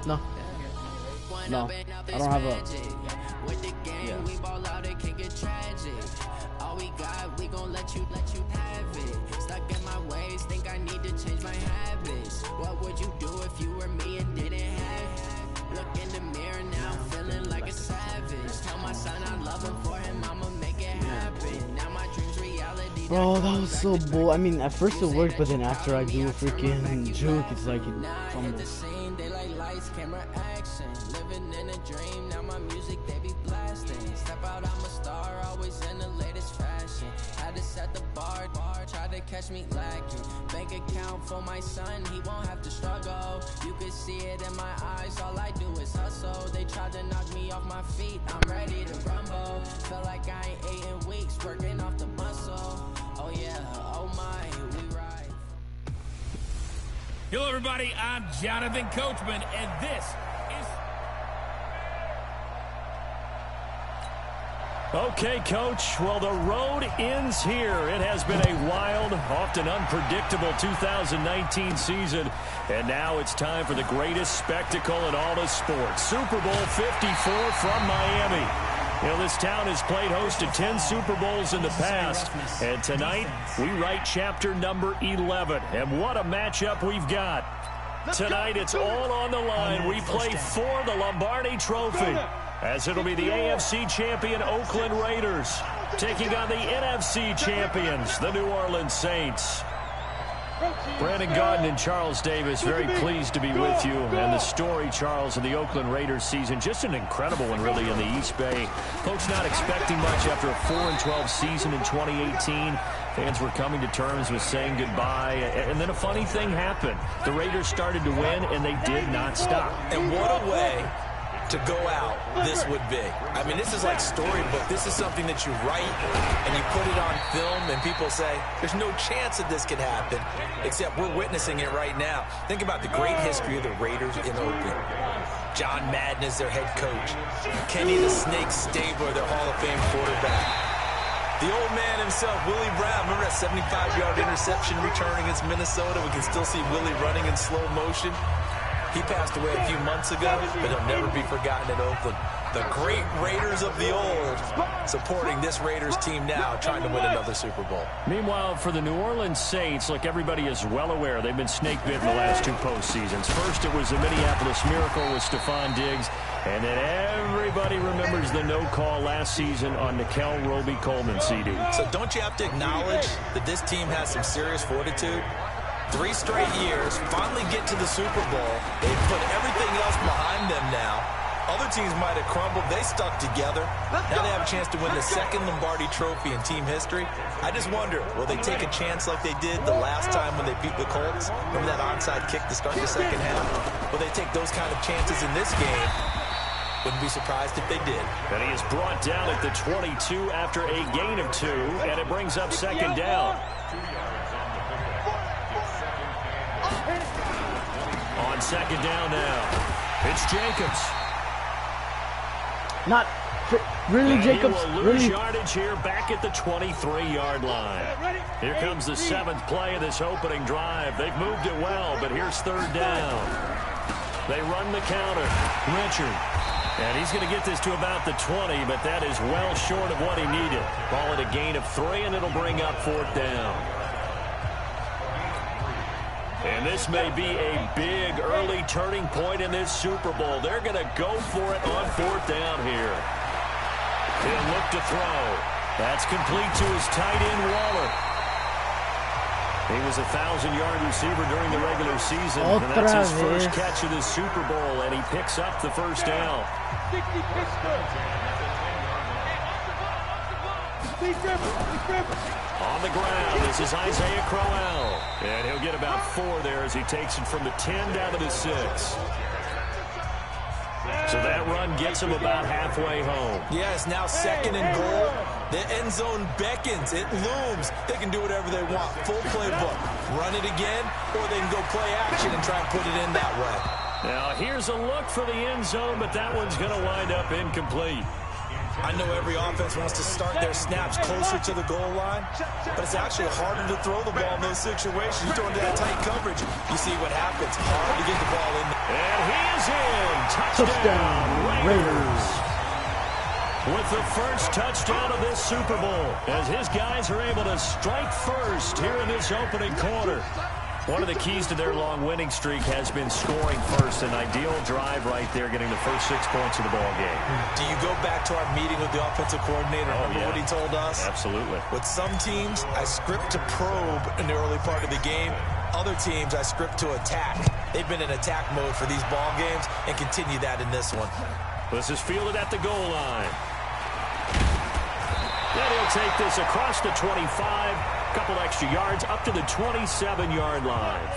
No. No. I don't have a... Yeah. All we got, we gon' let you have it. Stuck in my ways, think I need to change my habits. What would you do if you were me and didn't have it? Look in the mirror now, feeling like a savage. Tell my son I love him, for him I'ma make it happen. Now my dreams reality. Bro, that was so bull. I mean, at first it worked, but then after I do a freaking juke, it's like it fumbles. They like lights, camera, action. Living in a dream, now my music they be blasting. Step out, I'm a star, always in the latest fashion. Had to set the bar, try to catch me lacking. Bank account for my son, he won't have to struggle. You can see it in my eyes, all I do is hustle. They tried to knock me off my feet, I'm ready to rumble. Feel like I ain't ate in weeks, working off the muscle. Oh yeah, oh my, we ride. Hello, everybody. I'm Jonathan Coachman, and this is... Okay, Coach. Well, the road ends here. It has been a wild, often unpredictable 2019 season, and now it's time for the greatest spectacle in all of sports. Super Bowl 54 from Miami. You know, this town has played host to 10 Super Bowls in the past, and tonight we write chapter number 11. And what a matchup we've got. Tonight it's all on the line. We play for the Lombardi Trophy, as it'll be the AFC champion Oakland Raiders taking on the NFC champions, the New Orleans Saints. Brandon Gaudin and Charles Davis, very pleased to be with you. And the story, Charles, of the Oakland Raiders season, just an incredible one, really, in the East Bay. Folks not expecting much after a 4-12 season in 2018. Fans were coming to terms with saying goodbye. And then a funny thing happened. The Raiders started to win, and they did not stop. And what a way to go out this would be. I mean, this is like storybook. This is something that you write and you put it on film, and people say, there's no chance that this could happen, except we're witnessing it right now. Think about the great history of the Raiders in Oakland. John Madden is their head coach. Kenny the Snake Stabler, their Hall of Fame quarterback. The old man himself, Willie Brown. Remember that 75-yard interception return against Minnesota? We can still see Willie running in slow motion. He passed away a few months ago, but he'll never be forgotten in Oakland. The great Raiders of the old supporting this Raiders team now, trying to win another Super Bowl. Meanwhile, for the New Orleans Saints, look, everybody is well aware they've been snake-bit in the last two postseasons. First, it was the Minneapolis Miracle with Stephon Diggs, and then everybody remembers the no-call last season on Nickel Roby-Coleman CD. So don't you have to acknowledge that this team has some serious fortitude? 3 straight years, finally get to the Super Bowl. They've put everything else behind them now. Other teams might have crumbled. They stuck together. Now they have a chance to win the second Lombardi Trophy in team history. I just wonder, will they take a chance like they did the last time when they beat the Colts? Remember that onside kick to start the second half? Will they take those kind of chances in this game? Wouldn't be surprised if they did. And he is brought down at the 22 after a gain of 2, and it brings up second down. On second down now, it's Jacobs. Not really, Jacobs. He will lose Really? yardage here back at the 23-yard line. Here comes the 7th play of this opening drive. They've moved it well, but here's third down. They run the counter. Richard. And he's going to get this to about the 20, but that is well short of what he needed. Ball at a gain of 3, and it'll bring up 4th down. And this may be a big early turning point in this Super Bowl. They're going to go for it on 4th down here. He'll look to throw. That's complete to his tight end, Waller. He was a 1,000-yard receiver during the regular season, and that's his first catch of the Super Bowl, and he picks up the first down. On the ground, this is Isaiah Crowell, and he'll get about 4 there as he takes it from the 10 down to the 6. So that run gets him about halfway home. Yeah, it's now 2nd and goal. The end zone beckons. It looms. They can do whatever they want. Full playbook. Run it again, or they can go play action and try and put it in that way. Now, here's a look for the end zone, but that one's going to wind up incomplete. I know every offense wants to start their snaps closer to the goal line, but it's actually harder to throw the ball in those situations. You throw into that tight coverage, you see what happens. Hard to get the ball in. And he is in. Touchdown, Raiders. With the first touchdown of this Super Bowl, as his guys are able to strike first here in this opening quarter. One of the keys to their long winning streak has been scoring first. An ideal drive right there, getting the first 6 points of the ball game. Do you go back to our meeting with the offensive coordinator? Remember what he told us? Absolutely. With some teams, I script to probe in the early part of the game. Other teams, I script to attack. They've been in attack mode for these ball games and continue that in this one. This is fielded at the goal line. Then he'll take this across the 25. Couple extra yards up to the 27-yard line.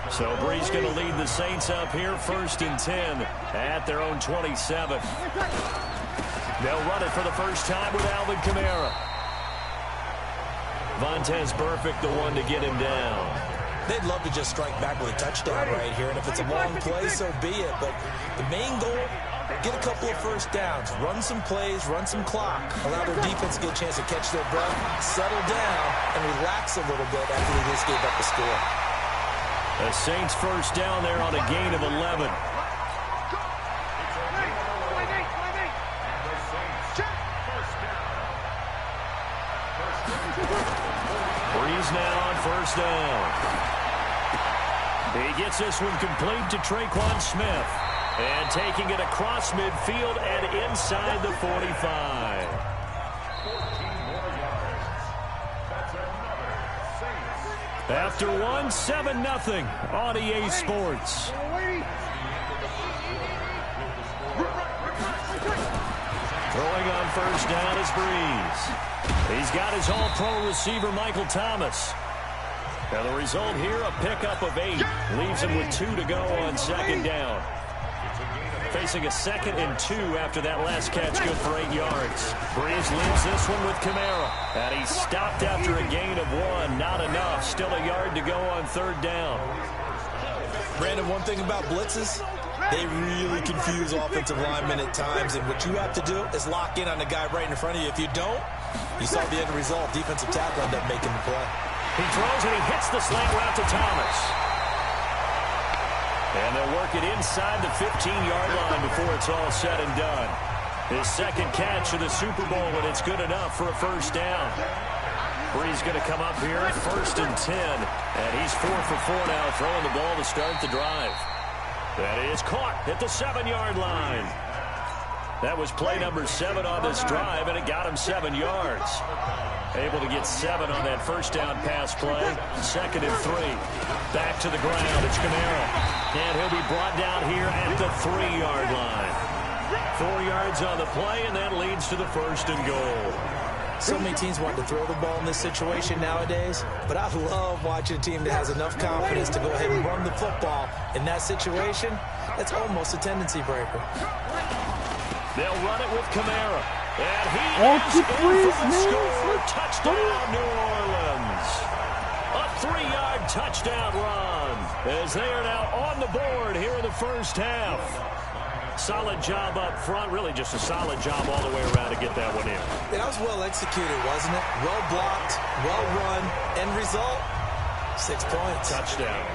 So Brees going to lead the Saints up here, 1st and 10 at their own 27. They'll run it for the first time with Alvin Kamara. Vontaze Burfict, the one to get him down. They'd love to just strike back with a touchdown right here, and if it's a long play, so be it. But the main goal, get a couple of first downs, run some plays, run some clock, allow their defense to get a chance to catch their breath, settle down, and relax a little bit after they just gave up the score. The Saints first down there on a gain of 11. Brees now on first down. He gets this one complete to Tre'Quan Smith. And taking it across midfield and inside the 45. After 1, 7-0 on EA Sports. Throwing on first down is Brees. He's got his all-pro receiver, Michael Thomas. Now the result here, a pickup of 8. Leaves him with 2 to go on 2nd down. Facing a 2nd and 2 after that last catch, good for 8 yards. Brees leads this one with Kamara. And he stopped after a gain of 1. Not enough. Still a yard to go on 3rd down. Brandon, one thing about blitzes, they really confuse offensive linemen at times. And what you have to do is lock in on the guy right in front of you. If you don't, you saw the end result. Defensive tackle ended up making the play. He throws and he hits the slant route to Thomas. And they'll work it inside the 15-yard line before it's all said and done. His 2nd catch of the Super Bowl, and it's good enough for a first down. Brees going to come up here, 1st and 10. And he's 4 for 4 now, throwing the ball to start the drive. That is caught at the 7-yard line. That was play number 7 on this drive, and it got him 7 yards. Able to get 7 on that first down pass play. 2nd and 3. Back to the ground. It's Kamara. And he'll be brought down here at the 3-yard line. 4 yards on the play, and that leads to the 1st and goal. So many teams want to throw the ball in this situation nowadays, but I love watching a team that has enough confidence to go ahead and run the football. In that situation, that's almost a tendency breaker. They'll run it with Kamara. And he is in for the score. Touchdown, New Orleans. A 3-yard touchdown run as they are now on the board here in the first half. Solid job up front. Really just a solid job all the way around to get that one in. That was well executed, wasn't it? Well blocked, well run. End result, 6 points. Touchdown.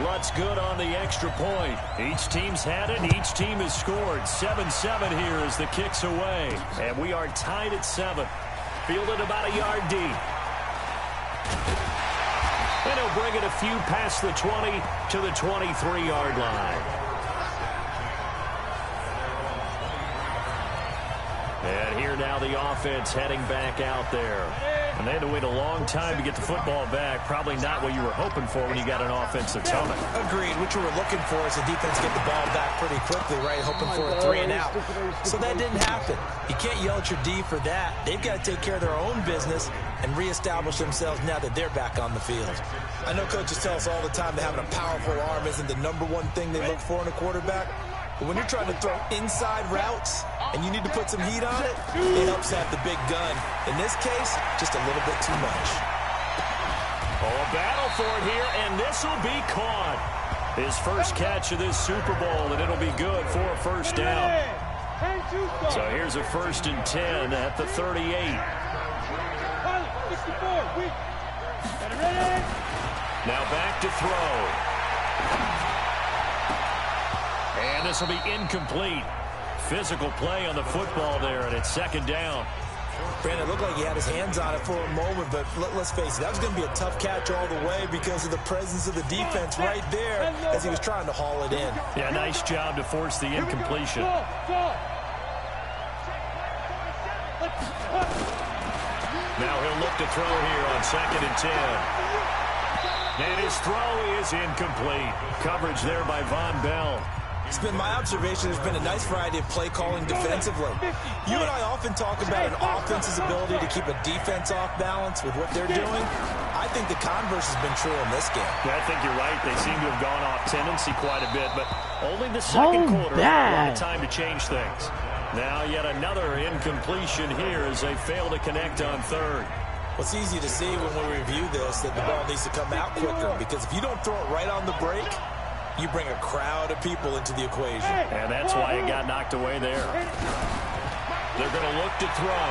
Lutz good on the extra point. Each team's had it. Each team has scored. 7-7 here as the kick's away. And we are tied at 7. Fielded about a yard deep. And he'll bring it a few past the 20 to the 23-yard line. now the offense heading back out there. And they had to wait a long time to get the football back. Probably not what you were hoping for when you got an offensive tunnel. Agreed. What you were looking for is the defense get the ball back pretty quickly, right? Hoping for a 3 and out. So that didn't happen. You can't yell at your D for that. They've got to take care of their own business and reestablish themselves now that they're back on the field. I know coaches tell us all the time that having a powerful arm isn't the #1 thing they look for in a quarterback. But when you're trying to throw inside routes and you need to put some heat on it, it helps to have the big gun. In this case, just a little bit too much. Oh, a battle for it here, and this will be caught. His first catch of this Super Bowl, and it'll be good for a first down. So here's a 1st and 10 at the 38. Now back to throw. And this will be incomplete. Physical play on the football there, and it's 2nd down. Brandon, it looked like he had his hands on it for a moment, but let's face it, that was going to be a tough catch all the way because of the presence of the defense right there as he was trying to haul it in. Yeah, nice job to force the incompletion. Now he'll look to throw here on 2nd and 10. And his throw is incomplete. Coverage there by Von Bell. It's been my observation there's been a nice variety of play calling defensively. You and I often talk about an offense's ability to keep a defense off balance with what they're doing. I think the converse has been true in this game. Yeah, I think you're right. They seem to have gone off tendency quite a bit, but only the second quarter. A lot of time to change things. Now yet another incompletion here as they fail to connect on 3rd. Well, it's easy to see when we review this that the ball needs to come out quicker because if you don't throw it right on the break, you bring a crowd of people into the equation. And that's why it got knocked away there. They're going to look to throw.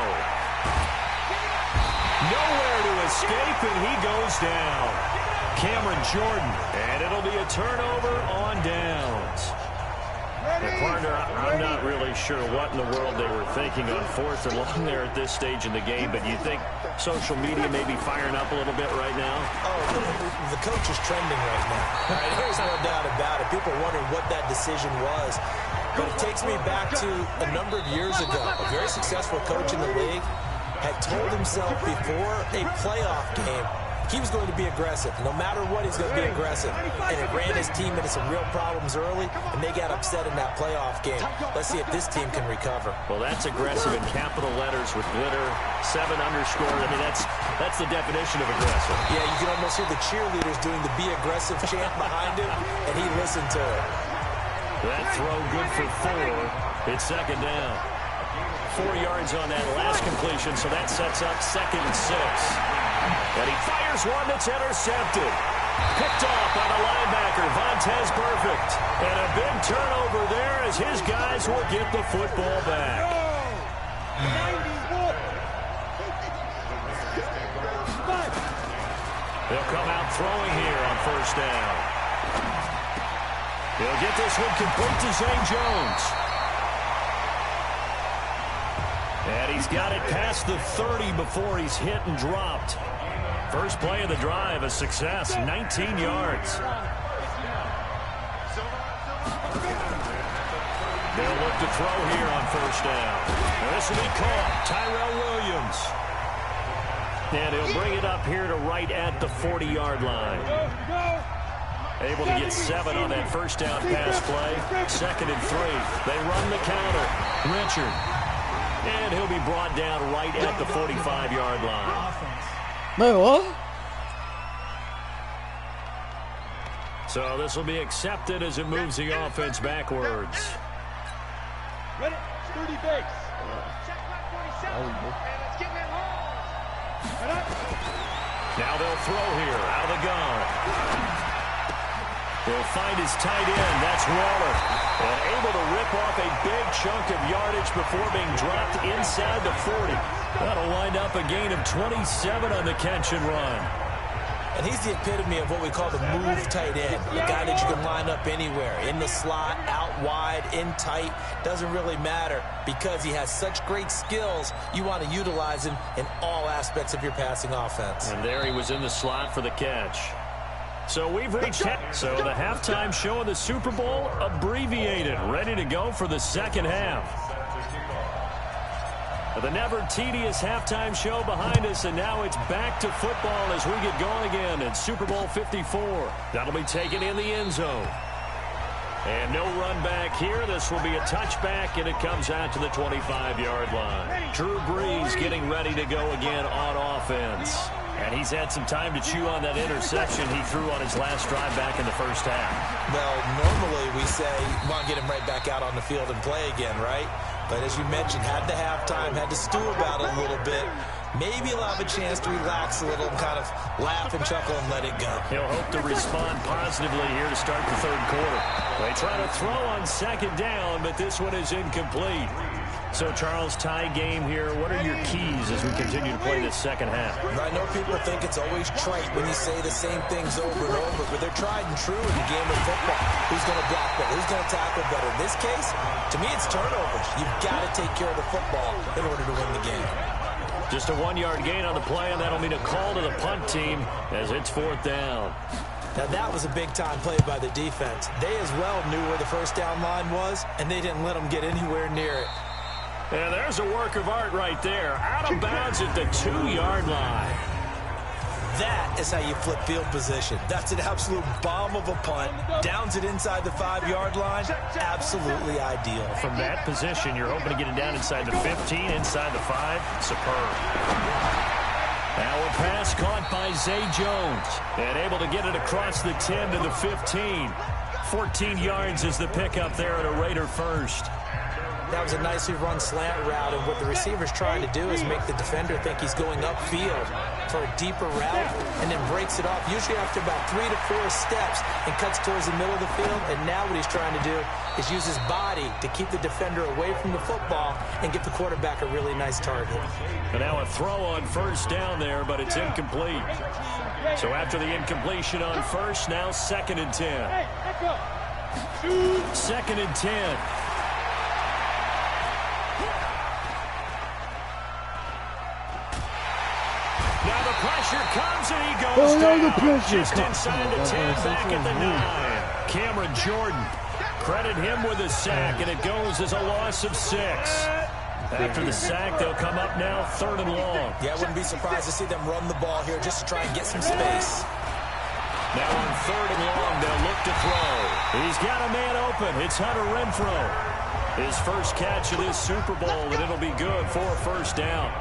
Nowhere to escape, and he goes down. Cameron Jordan, and it'll be a turnover on downs. And partner, I'm not really sure what in the world they were thinking on 4th and long there at this stage in the game, but you think social media may be firing up a little bit right now? Oh, the coach is trending right now. Right? There's no doubt about it. People are wondering what that decision was. But it takes me back to a number of years ago. A very successful coach in the league had told himself before a playoff game he was going to be aggressive. No matter what, he's going to be aggressive. And it ran his team into some real problems early, and they got upset in that playoff game. Let's see if this team can recover. Well, that's aggressive in capital letters with glitter, 7 underscore. I mean, that's the definition of aggressive. Yeah, you can almost hear the cheerleaders doing the be aggressive chant behind him, and he listened to it. That throw good for 4. It's 2nd down. 4 yards on that last completion, so that sets up 2nd and 6. And he fires one that's intercepted. Picked off by the linebacker, Vontaze Burfict. And a big turnover there as his guys will get the football back. They'll come out throwing here on 1st down. He'll get this one complete to Zay Jones. And he's got it past the 30 before he's hit and dropped. First play of the drive, a success, 19 yards. They'll look to throw here on 1st down. And this will be caught, Tyrell Williams. And he'll bring it up here to right at the 40-yard line. Able to get 7 on that 1st down pass play. 2nd and 3. They run the counter. Richard. And he'll be brought down right at the 45-yard line. Wait, what? So this will be accepted as it moves the offense backwards. Ready? 30 base. Now they'll throw here out of the gun. He'll find his tight end. That's Waller. And able to rip off a big chunk of yardage before being dropped inside the 40. That'll wind up a gain of 27 on the catch and run. And he's the epitome of what we call the move tight end. A guy that you can line up anywhere. In the slot, out wide, in tight. Doesn't really matter because he has such great skills. You want to utilize him in all aspects of your passing offense. And there he was in the slot for the catch. So we've reached so the halftime show of the Super Bowl abbreviated, ready to go for the second half. The never tedious halftime show behind us, and now it's back to football as we get going again in Super Bowl 54. That'll be taken in the end zone. And no run back here. This will be a touchback, and it comes out to the 25-yard line. Drew Brees getting ready to go again on offense. And he's had some time to chew on that interception he threw on his last drive back in the first half. Well, normally we say, want to get him right back out on the field and play again, right? But as you mentioned, had the halftime, had to stew about it a little bit. Maybe he'll have a chance to relax a little and kind of laugh and chuckle and let it go. He'll hope to respond positively here to start the third quarter. They try to throw on second down, but this one is incomplete. So, Charles, tie game here. What are your keys as we continue to play this second half? I know people think it's always trite when you say the same things over and over, but they're tried and true in the game of football. Who's going to block better? Who's going to tackle better? In this case, to me, it's turnovers. You've got to take care of the football in order to win the game. Just a 1-yard gain on the play, and that'll mean a call to the punt team as it's fourth down. Now, that was a big-time play by the defense. They as well knew where the first down line was, and they didn't let them get anywhere near it. And there's a work of art right there. Out of bounds at the 2-yard line. That is how you flip field position. That's an absolute bomb of a punt. Downs it inside the 5-yard line. Absolutely ideal. From that position, you're hoping to get it down inside the 15, inside the 5. Superb. Now a pass caught by Zay Jones. And able to get it across the 10 to the 15. 14 yards is the pickup there at a Raider first. That was a nicely run slant route, and what the receiver's trying to do is make the defender think he's going upfield for a deeper route, and then breaks it off, usually after about 3 to 4 steps, and cuts towards the middle of the field. And now what he's trying to do is use his body to keep the defender away from the football and give the quarterback a really nice target. And now a throw on first down there, but it's incomplete. So after the incompletion on first, now 2nd and 10. 2nd and 10. Pressure comes and he goes down. Just inside the 10, back at the 9. Cameron Jordan, credit him with a sack, and it goes as a loss of 6. After the sack, they'll come up now 3rd and long. Yeah, I wouldn't be surprised to see them run the ball here just to try and get some space. Now on 3rd and long, they'll look to throw. He's got a man open. It's Hunter Renfrow. His first catch of this Super Bowl, and it'll be good for a first down.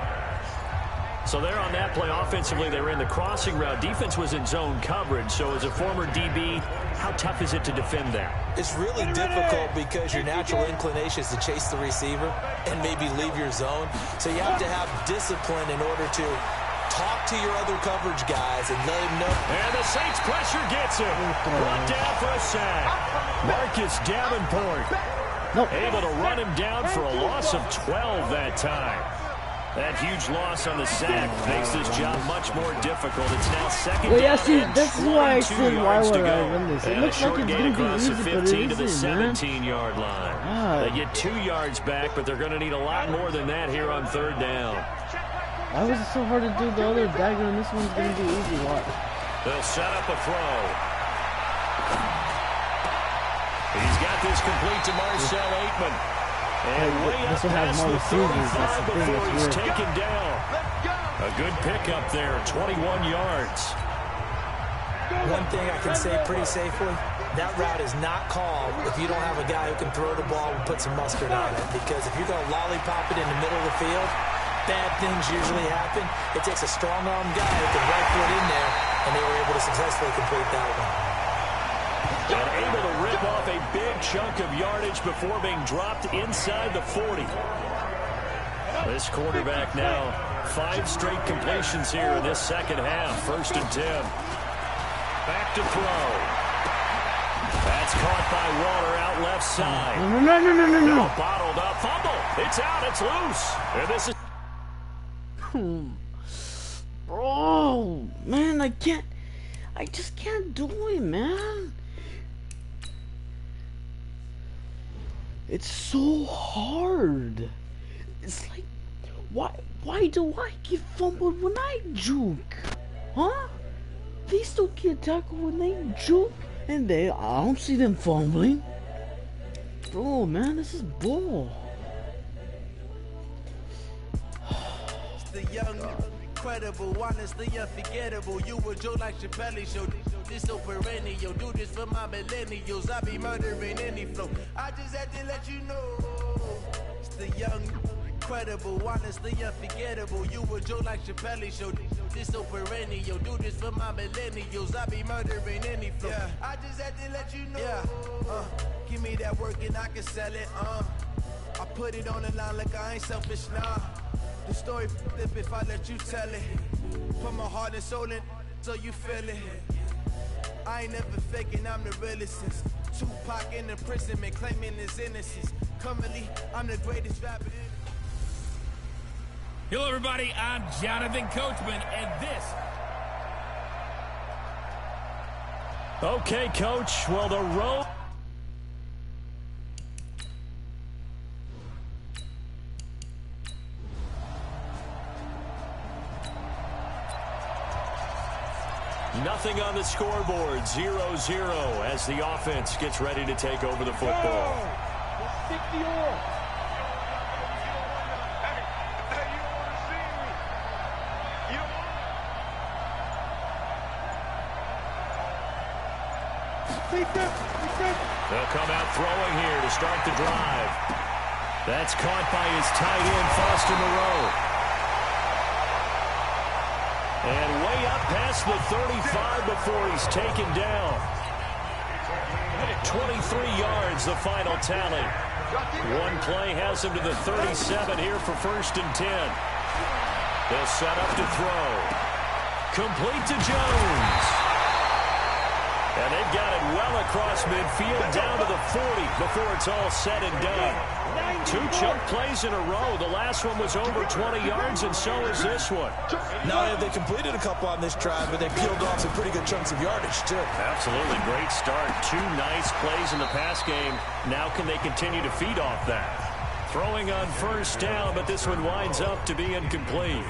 So there on that play, offensively, they ran the crossing route. Defense was in zone coverage. So as a former DB, how tough is it to defend that? It's really difficult because your natural inclination is to chase the receiver and maybe leave your zone. So you have to have discipline in order to talk to your other coverage guys and let them know. And the Saints pressure gets him. Brought down for a sack. Marcus Davenport able to run him down for a loss of 12 that time. That huge loss on the sack makes this job much more difficult. It's now 2nd well, yeah, down see, and that's why I 22 said why yards to would I go. run this? It And looks a short like it's gain going to be across the easy, 15 to the but it isn't, 17-yard line. They get 2 yards back, but they're going to need a lot more than that here on 3rd down. Why was it so hard to do the other dagger, and this one's going to be easy? Watch. They'll set up a throw. He's got this complete to Marcel Aitman. And way up past the 35 before he's taken down. A good pickup there, 21 yards. One thing I can say pretty safely, that route is not called if you don't have a guy who can throw the ball and put some mustard on it. Because if you're going to lollipop it in the middle of the field, bad things usually happen. It takes a strong-arm guy who can rifle it in there, and they were able to successfully complete that one. And able to rip off a big chunk of yardage before being dropped inside the 40. This quarterback now, 5 straight completions here in this second half. 1st and 10. Back to throw. That's caught by Waller out left side. No. Bottled up. Fumble. It's out. It's loose. And this is... Bro, man, I just can't do it, man. It's so hard. It's like, why do I get fumbled when I juke? Huh? They still get tackled when they juke, and I don't see them fumbling. Bro, man, this is bull. the young, incredible, honestly unforgettable. You a joke like Chappelle Show. This so perennial. Do this for my millennials. I be murdering any flow. I just had to let you know. It's the young, incredible, honestly unforgettable. You a joke like Chappelle Show. This so perennial. Do this for my millennials. I be murdering any flow. Yeah. I just had to let you know. Yeah. Give me that work and I can sell it. I put it on the line like I ain't selfish, nah. The story flip if I let you tell it. Put my heart and soul in so you feel it. I ain't never faking, I'm the realest since Tupac in imprisonment, claiming his innocence. Currently, I'm the greatest rapper. Hello, everybody. I'm Jonathan Coachman, and this. Okay, Coach. Well, the road. Nothing on the scoreboard, 0-0 as the offense gets ready to take over the football. Stick the oar. They'll come out throwing here to start the drive. That's caught by his tight end, Foster Moreau. And way up past the 35 before he's taken down. 23 yards, the final tally. One play has him to the 37 here for 1st and 10. They'll set up to throw. Complete to Jones. And they've got it well across midfield down to the 40 before it's all said and done. 2 chunk plays in a row. The last one was over 20 yards, and so is this one. Not only have they completed a couple on this drive, but they peeled off some pretty good chunks of yardage, too. Absolutely. Great start. 2 nice plays in the pass game. Now can they continue to feed off that? Throwing on 1st down, but this one winds up to be incomplete.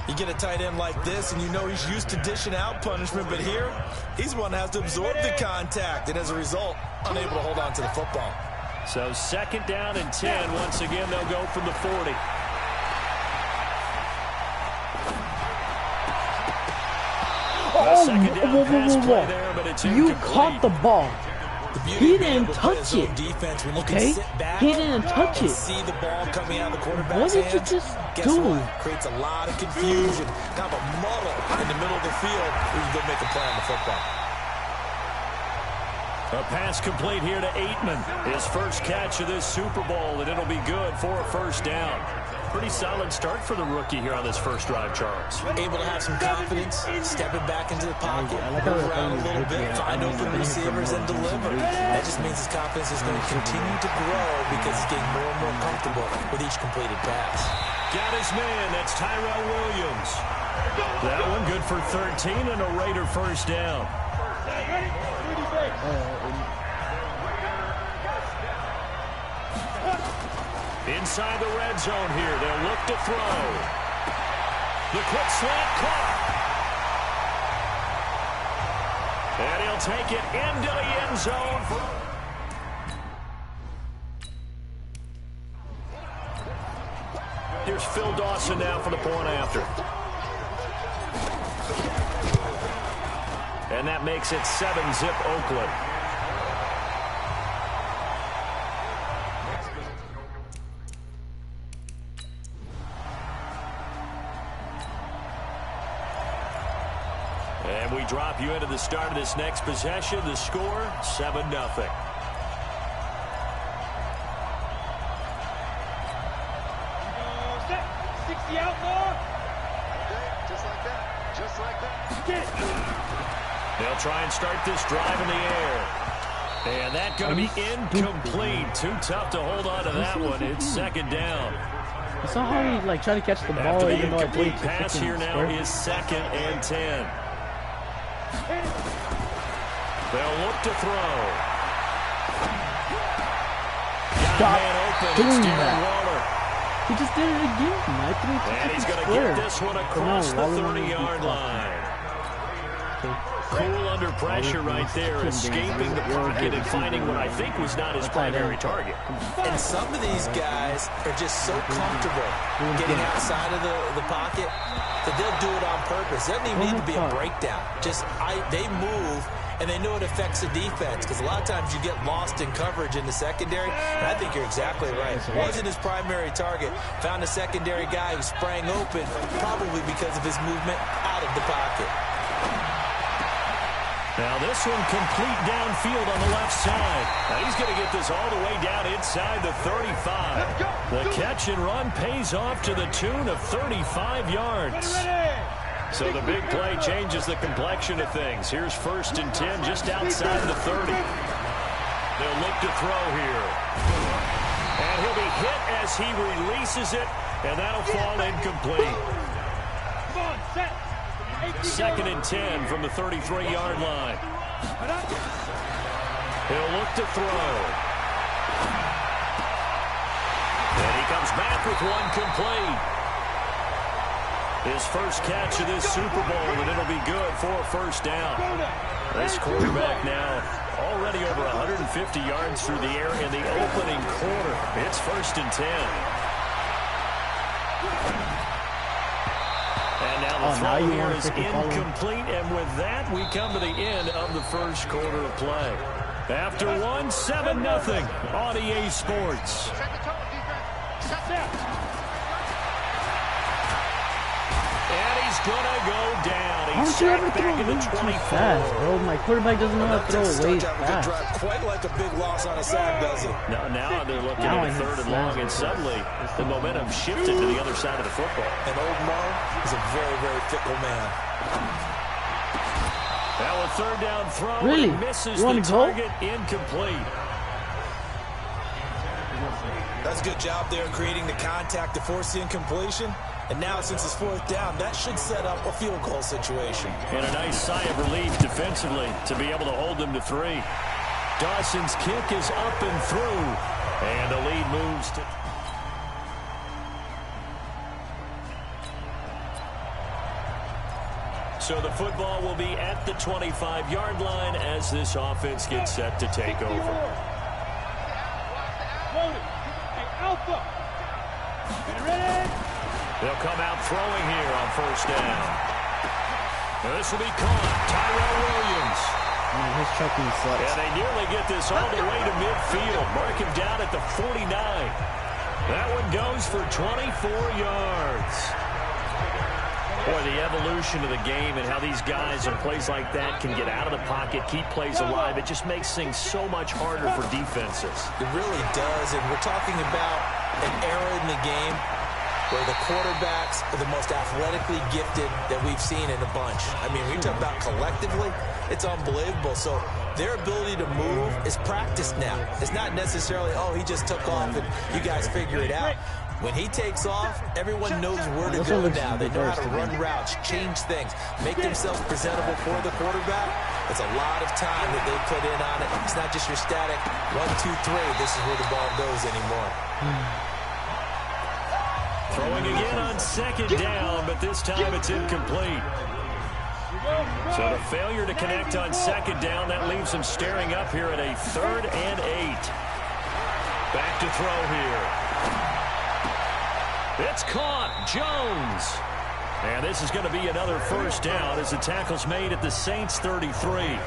You get a tight end like this, and you know he's used to dishing out punishment, but here, he's one that has to absorb the contact, and as a result, unable to hold on to the football. So 2nd down and 10. Once again, they'll go from the 40. You caught the ball. He didn't touch it. Okay? He didn't touch it. See the ball coming out of the quarterback's hands. What did you just do? Creates a lot of confusion, kind of a muddle in the middle of the field where you go make a play on the football. A pass complete here to Aitman. His first catch of this Super Bowl, and it'll be good for a 1st down. Pretty solid start for the rookie here on this first drive, Charles. Able to have some confidence, stepping back into the pocket, move around a little bit, find open receivers, and deliver. That just means his confidence is going to continue to grow because he's getting more and more comfortable with each completed pass. Got his man. That's Tyrell Williams. That one good for 13 and a Raider 1st down. Inside the red zone here, they'll look to throw. The quick slant caught. And he'll take it into the end zone. Here's Phil Dawson now for the point after. And that makes it 7-zip Oakland. And we drop you into the start of this next possession. The score, 7-0. 60 out more. Just like that. Just like that. They'll try and start this drive in the air. And that's going to be incomplete. Too tough to hold on to that one. It's 2nd down. You saw how he tried to catch the ball. After the incomplete pass here now is 2nd and 10. They'll look to throw. Got man open. It's Darren Waller. He just did it again. And he's going to get this one across the 30-yard line. Okay. Cool under pressure right there, escaping the pocket and finding what I think was not his primary target. And some of these guys are just so comfortable getting outside of the pocket that they'll do it on purpose. It doesn't even need to be a breakdown. They move, and they know it affects the defense, because a lot of times you get lost in coverage in the secondary, and I think you're exactly right. It wasn't his primary target. Found a secondary guy who sprang open, probably because of his movement out of the pocket. Now this one complete downfield on the left side. Now he's going to get this all the way down inside the 35. The catch and run pays off to the tune of 35 yards. So the big play changes the complexion of things. Here's 1st and 10 just outside the 30. They'll look to throw here. And he'll be hit as he releases it, and that'll fall incomplete. 2nd and 10 from the 33-yard line. He'll look to throw. And he comes back with one complete. His first catch of this Super Bowl, and it'll be good for a 1st down. This quarterback now already over 150 yards through the air in the opening quarter. It's 1st and 10. And now the throw here is incomplete, and with that, we come to the end of the 1st quarter of play. After one, 7-0 on EA Sports. And he's going to go down. He's back in the 24. Fast, bro. My quarterback doesn't know how to throw away fast. Quite like a big loss on a sack, does it? Now they're looking at a 3rd and long, and suddenly the momentum shifted to the other side of the football. And Old Marr is a very, very fickle man. Now a 3rd down throw. Really? And misses the target, incomplete. That's a good job there creating the contact to force the incompletion. And now, since it's 4th down, that should set up a field goal situation. And a nice sigh of relief defensively to be able to hold them to 3. Dawson's kick is up and through. And the lead moves to... So the football will be at the 25-yard line as this offense gets set to take over. They'll come out throwing here on 1st down. Now this will be caught. Tyrell Williams. Man, his chucking sucks. And they nearly get this all the way to midfield. Mark him down at the 49. That one goes for 24 yards. Boy, the evolution of the game and how these guys on plays like that can get out of the pocket, keep plays alive, it just makes things so much harder for defenses. It really does, and we're talking about an era in the game where the quarterbacks are the most athletically gifted that we've seen in a bunch. I mean, we talk about collectively, it's unbelievable. So their ability to move is practiced now. It's not necessarily, oh, he just took off and you guys figure it out. When he takes off, everyone knows where to go now. They know how to run routes, change things, make themselves presentable for the quarterback. It's a lot of time that they put in on it. It's not just your static 1, 2, 3. This is where the ball goes anymore. Throwing again on 2nd down, but this time it's incomplete. So the failure to connect on 2nd down, that leaves him staring up here at a 3rd and 8. Back to throw here. It's caught. Jones. And this is going to be another 1st down as the tackle's made at the Saints 33.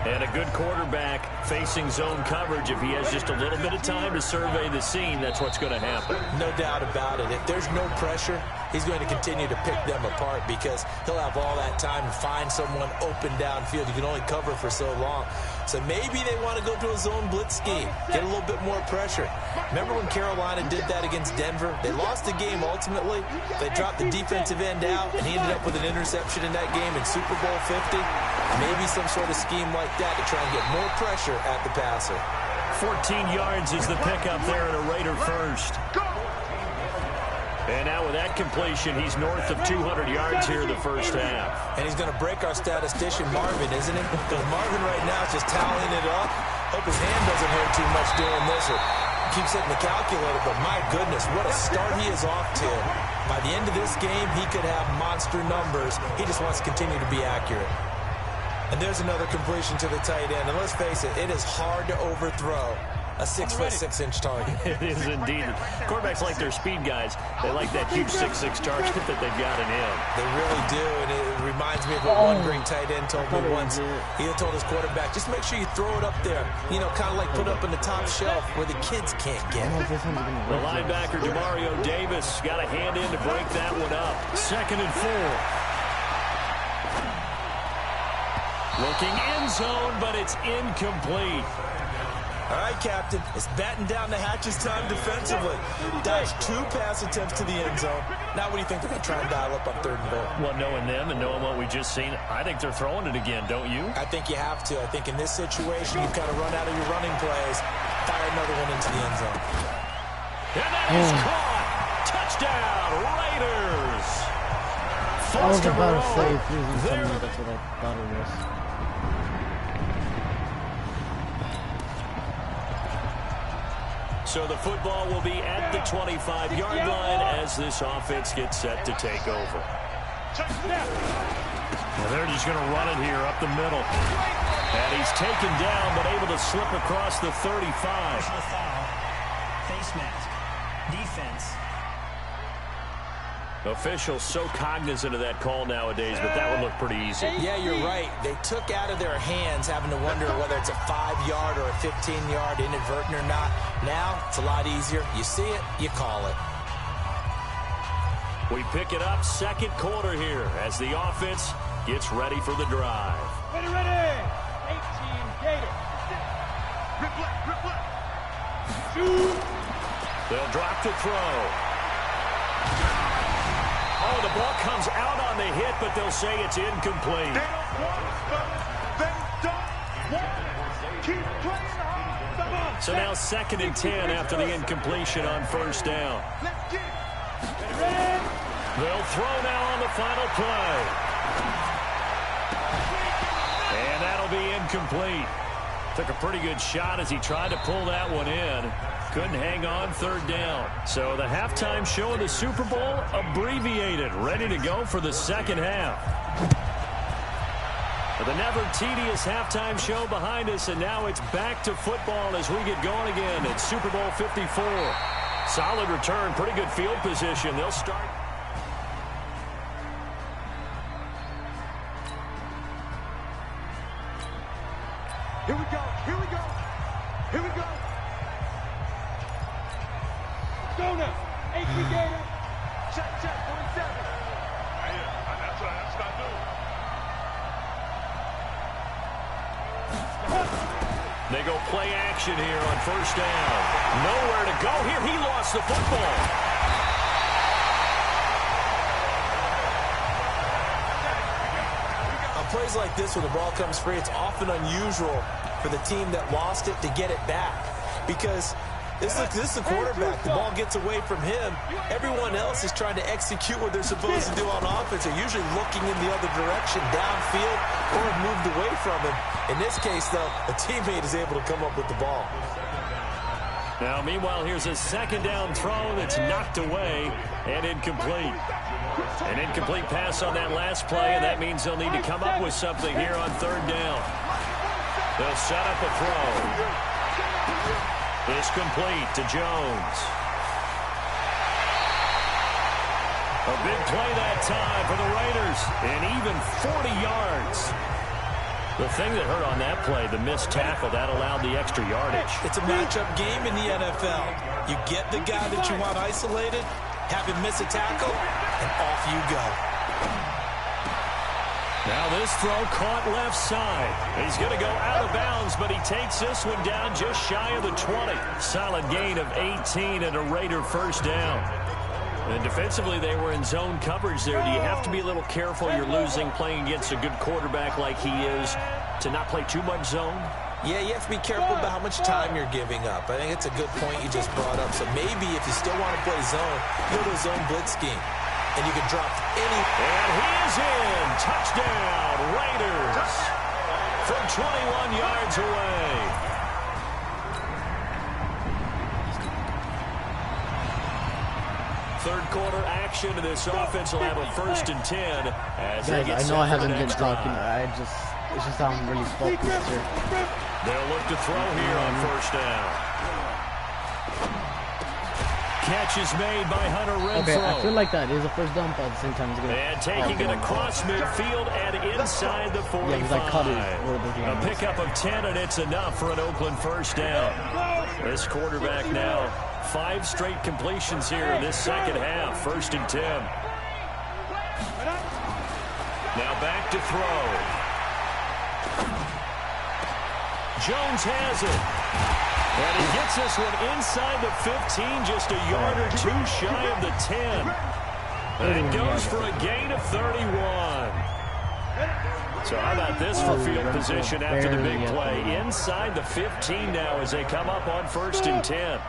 And a good quarterback facing zone coverage. If he has just a little bit of time to survey the scene, that's what's going to happen. No doubt about it. If there's no pressure, he's going to continue to pick them apart because he'll have all that time to find someone open downfield. You can only cover for so long. So maybe they want to go to a zone blitz scheme, get a little bit more pressure. Remember when Carolina did that against Denver? They lost the game ultimately. They dropped the defensive end out, and he ended up with an interception in that game in Super Bowl 50. Maybe some sort of scheme like that to try and get more pressure at the passer. 14 yards is the pickup there and a Raider first. And now with that completion, he's north of 200 yards here in the 1st half. And he's going to break our statistician Marvin, isn't he? Because Marvin right now is just tallying it up. Hope his hand doesn't hurt too much doing this or keeps hitting the calculator. But my goodness, what a start he is off to. By the end of this game, he could have monster numbers. He just wants to continue to be accurate. And there's another completion to the tight end. And let's face it, it is hard to overthrow a 6'6" target. It is indeed. Quarterbacks like their speed guys. They like that huge 6'6" target that they've got in him. They really do, and it reminds me of what one great tight end told me once. He had told his quarterback, just make sure you throw it up there. You know, kind of like put it up in the top shelf where the kids can't get it. The linebacker, Demario Davis, got a hand in to break that one up. 2nd and 4. Looking end zone, but it's incomplete. All right, Captain, it's batten down the hatches time defensively. Dodged 2 pass attempts to the end zone. Now what do you think they're going to try and dial up on 3rd and goal? Well, knowing them and knowing what we just seen, I think they're throwing it again, don't you? I think you have to. I think in this situation, you've got to run out of your running plays, fire another one into the end zone. And that is caught. Touchdown, Raiders. I was about to say, if he was in something, that's what I thought it was. So the football will be at the 25-yard line as this offense gets set to take over. Well, they're just going to run it here up the middle. And he's taken down, but able to slip across the 35. Face mask. Defense. Officials so cognizant of that call nowadays, but that one looked pretty easy. Yeah, you're right. They took out of their hands having to wonder whether it's a 5-yard or a 15-yard inadvertent or not. Now, it's a lot easier. You see it, you call it. We pick it up 2nd quarter here as the offense gets ready for the drive. Ready, ready. 18, Gator. Rip left. Shoot. They'll drop the throw. Oh, the ball comes out on the hit, but they'll say it's incomplete. They don't want. Keep playing hard. So now 2nd and 10 after the incompletion on 1st down. They'll throw now on the final play. And that'll be incomplete. Took a pretty good shot as he tried to pull that one in. Couldn't hang on 3rd down. So the halftime show of the Super Bowl abbreviated, ready to go for the 2nd half. But the never tedious halftime show behind us, and now it's back to football as we get going again at Super Bowl 54. Solid return, pretty good field position. They'll start. Here we go. Go now. HP Gator. Check, 1-7. That's what I do. They go play action here on 1st down. Nowhere to go here. He lost the football. On plays like this where the ball comes free, it's often unusual for the team that lost it to get it back. Because this is the quarterback. The ball gets away from him. Everyone else is trying to execute what they're supposed to do on offense. They're usually looking in the other direction, downfield, or have moved away from him. In this case, though, a teammate is able to come up with the ball. Now, meanwhile, here's a 2nd down throw that's knocked away and incomplete. An incomplete pass on that last play, and that means they'll need to come up with something here on 3rd down. They'll set up a throw. It's complete to Jones. A big play that time for the Raiders, and even 40 yards. The thing that hurt on that play, the missed tackle, that allowed the extra yardage. It's a matchup game in the NFL. You get the guy that you want isolated, have him miss a tackle, and off you go. Now this throw caught left side. He's going to go out of bounds, but he takes this one down just shy of the 20. Solid gain of 18 and a Raider 1st down. And defensively, they were in zone coverage there. Do you have to be a little careful? You're losing playing against a good quarterback like he is to not play too much zone? Yeah, you have to be careful about how much time you're giving up. I think it's a good point you just brought up. So maybe if you still want to play zone, go to a zone blitz scheme. And you can drop any. And he is in. Touchdown, Raiders. From 21 yards away. Third quarter action, and this offense will have a 1st and 10. As guys, I know I haven't been talking. I just It's just I'm really focused here. They'll look to throw here on first down. Catch is made by Hunter Renfrow. Okay, I feel like that is a first down, but at the same time it's good. And taking it across midfield and inside the 45. Yeah, because I cut it. A pickup of 10, and it's enough for an Oakland first down. This quarterback now, 5 straight completions here in this second half. 1st and 10. Now back to throw. Jones has it. And he gets this one inside the 15, just a yard or 2 shy of the 10. And goes for a gain of 31. So how about this for field position after the big play? Inside the 15 now as they come up on 1st and 10.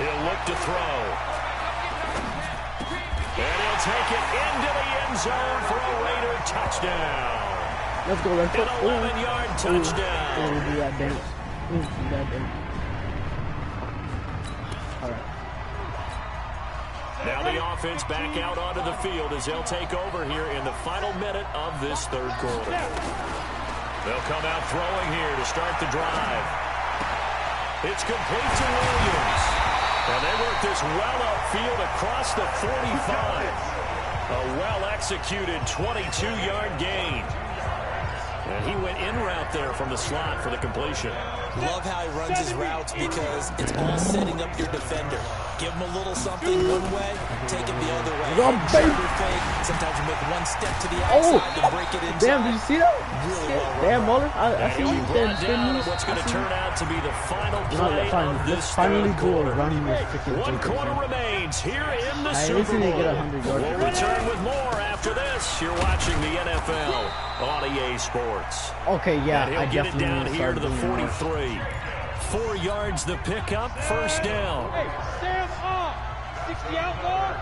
He'll look to throw. And he'll take it into the end zone for a Raider touchdown. Let's go, Renfrow. An 11-yard touchdown. Oh, do that dance. Do that dance. All right. Now the offense back out onto the field as they'll take over here in the final minute of this 3rd quarter. They'll come out throwing here to start the drive. It's complete to Williams. And they work this well upfield across the 45. A well-executed 22-yard gain. And he went in route there from the slot for the completion. Love how he runs his routes because it's all setting up your defender. Give him a little something one way, take it the other way. Sometimes you make one step to the outside to break it inside. Damn, did you see that? Really well run. Damn, Muller. I see you. What's going to turn out to be the final play of this finally third do a quarter. run with freaking 1 quarter remains here in the I Super instantly Bowl. get 100 yards. We'll return with more after this. You're watching the NFL on EA Sports. Okay, yeah, And I he'll get it definitely down need to here start to the doing that. 43. 4 yards the pickup, 1st down. Hey, Sam off. 60 outlaw.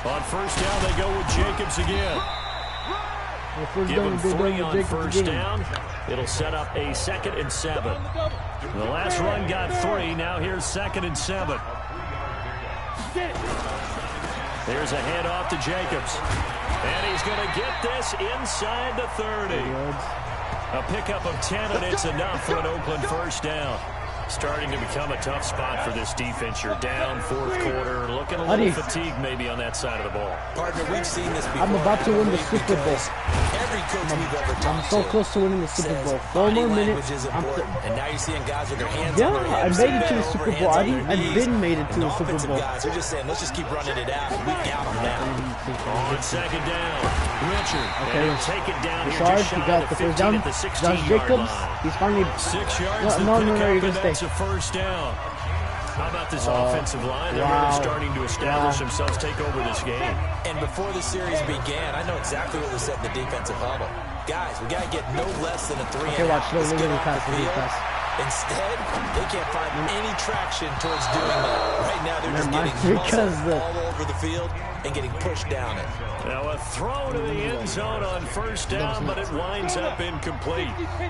On 1st down, they go with Jacobs again. Give him 3 on 1st down. It'll set up a 2nd and 7. The last run got 3. Now here's 2nd and 7. There's a handoff to Jacobs. And he's going to get this inside the 30. A pickup of 10, and it's enough for an Oakland first down. Starting to become a tough spot for this defense. You're down 4th quarter. Looking a little fatigued maybe on that side of the ball. Partner, we've seen this before. I'm about to win the Super Bowl. Every coach we've ever talked I'm so close to winning the Super Bowl. 4 more minutes. And now you're seeing guys with their hands Yeah, on their I hips, made it to the over, Super hands Bowl. on their I've knees. been made it to And the Super offensive Bowl. guys are just saying, let's just keep running it out. We got them now. On 2nd down, Richard. Okay, And he'll take it down here Charge, just he shy got of the the first 15 down. at the Josh 16-yard Jacobs, line. he's finally... 6 yards the No, pickup, you're and gonna that's stay. a 1st down. How about this offensive line? They're really starting to establish themselves, take over this game. And before the series began, I know exactly what was said in the defensive huddle. Guys, we got to get no less than a 3 Okay, and watch. out. Let's Look get at off pass. the Look at field. pass. Instead, they can't find any traction towards doing that. Right now, they're just getting because muscled all over the field and getting pushed down it. Now a throw to the end zone on 1st down, but it winds up incomplete.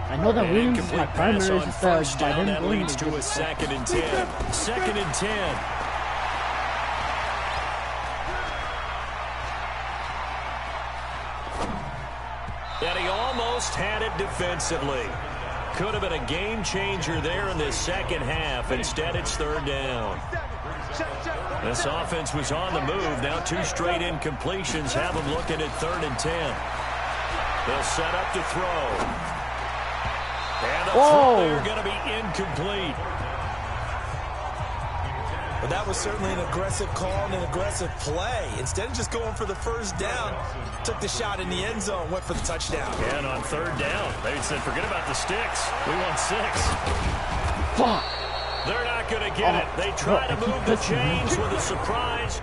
I know that Williams is my Incomplete pass primary, on just 1st by down. them That going leads to a 2nd and 10. 2nd and 10. And he almost had it defensively. Could have been a game changer there in this second half. Instead, it's 3rd down. This offense was on the move. Now 2 straight incompletions have them looking at 3rd and 10. They'll set up to throw. And the throw there going to be incomplete. But that was certainly an aggressive call and an aggressive play. Instead of just going for the 1st down, took the shot in the end zone, went for the touchdown. And on 3rd down, they said, forget about the sticks. We want 6. Fuck. They're not going to get it. They try to move the chains with a surprise.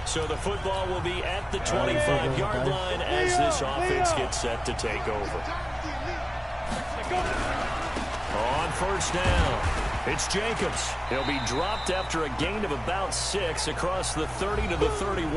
So the football will be at the 25-yard line as this offense gets set to take over. On 1st down, it's Jacobs. He'll be dropped after a gain of about 6 across the 30 to the 31.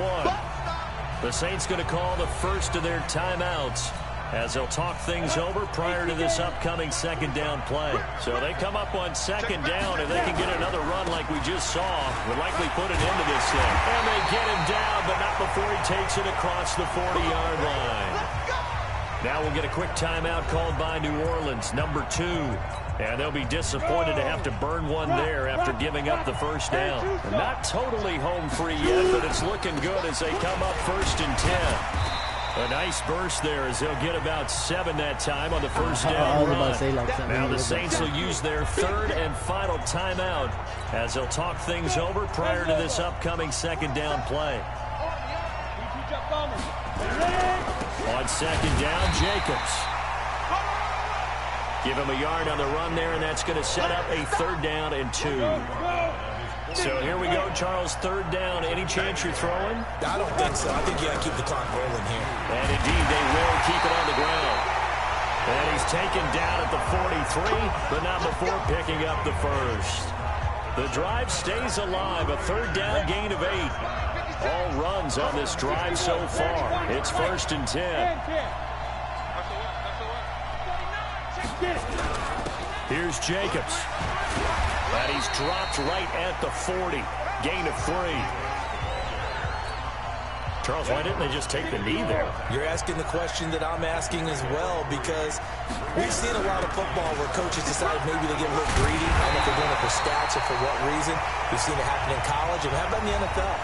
The Saints going to call the first of their timeouts as they'll talk things over prior to this upcoming second down play. So they come up on second down, and they can get another run like we just saw. Would likely put an end to this thing. And they get him down, but not before he takes it across the 40-yard line. Now we'll get a quick timeout called by New Orleans, number 2. And they'll be disappointed to have to burn one there after giving up the first down. Not totally home free yet, but it's looking good as they come up 1st and 10. A nice burst there as they'll get about 7 that time on the first down run. Now the Saints will use their 3rd and final timeout as they'll talk things over prior to this upcoming second down play. On second down, Jacobs. Give him a yard on the run there, and that's going to set up a 3rd down and 2. So here we go, Charles, 3rd down. Any chance you're throwing? I don't think so. I think you got to keep the clock rolling here. And indeed, they will keep it on the ground. And he's taken down at the 43, but not before picking up the first. The drive stays alive, a 3rd down gain of 8. All runs on this drive so far. It's 1st and 10. Here's Jacobs. And he's dropped right at the 40. Gain of 3. Charles, why didn't they just take the knee there? You're asking the question that I'm asking as well, because we've seen a lot of football where coaches decide maybe they get a little greedy. I don't know if they're doing it for stats or for what reason. We've seen it happen in college. And how about in the NFL?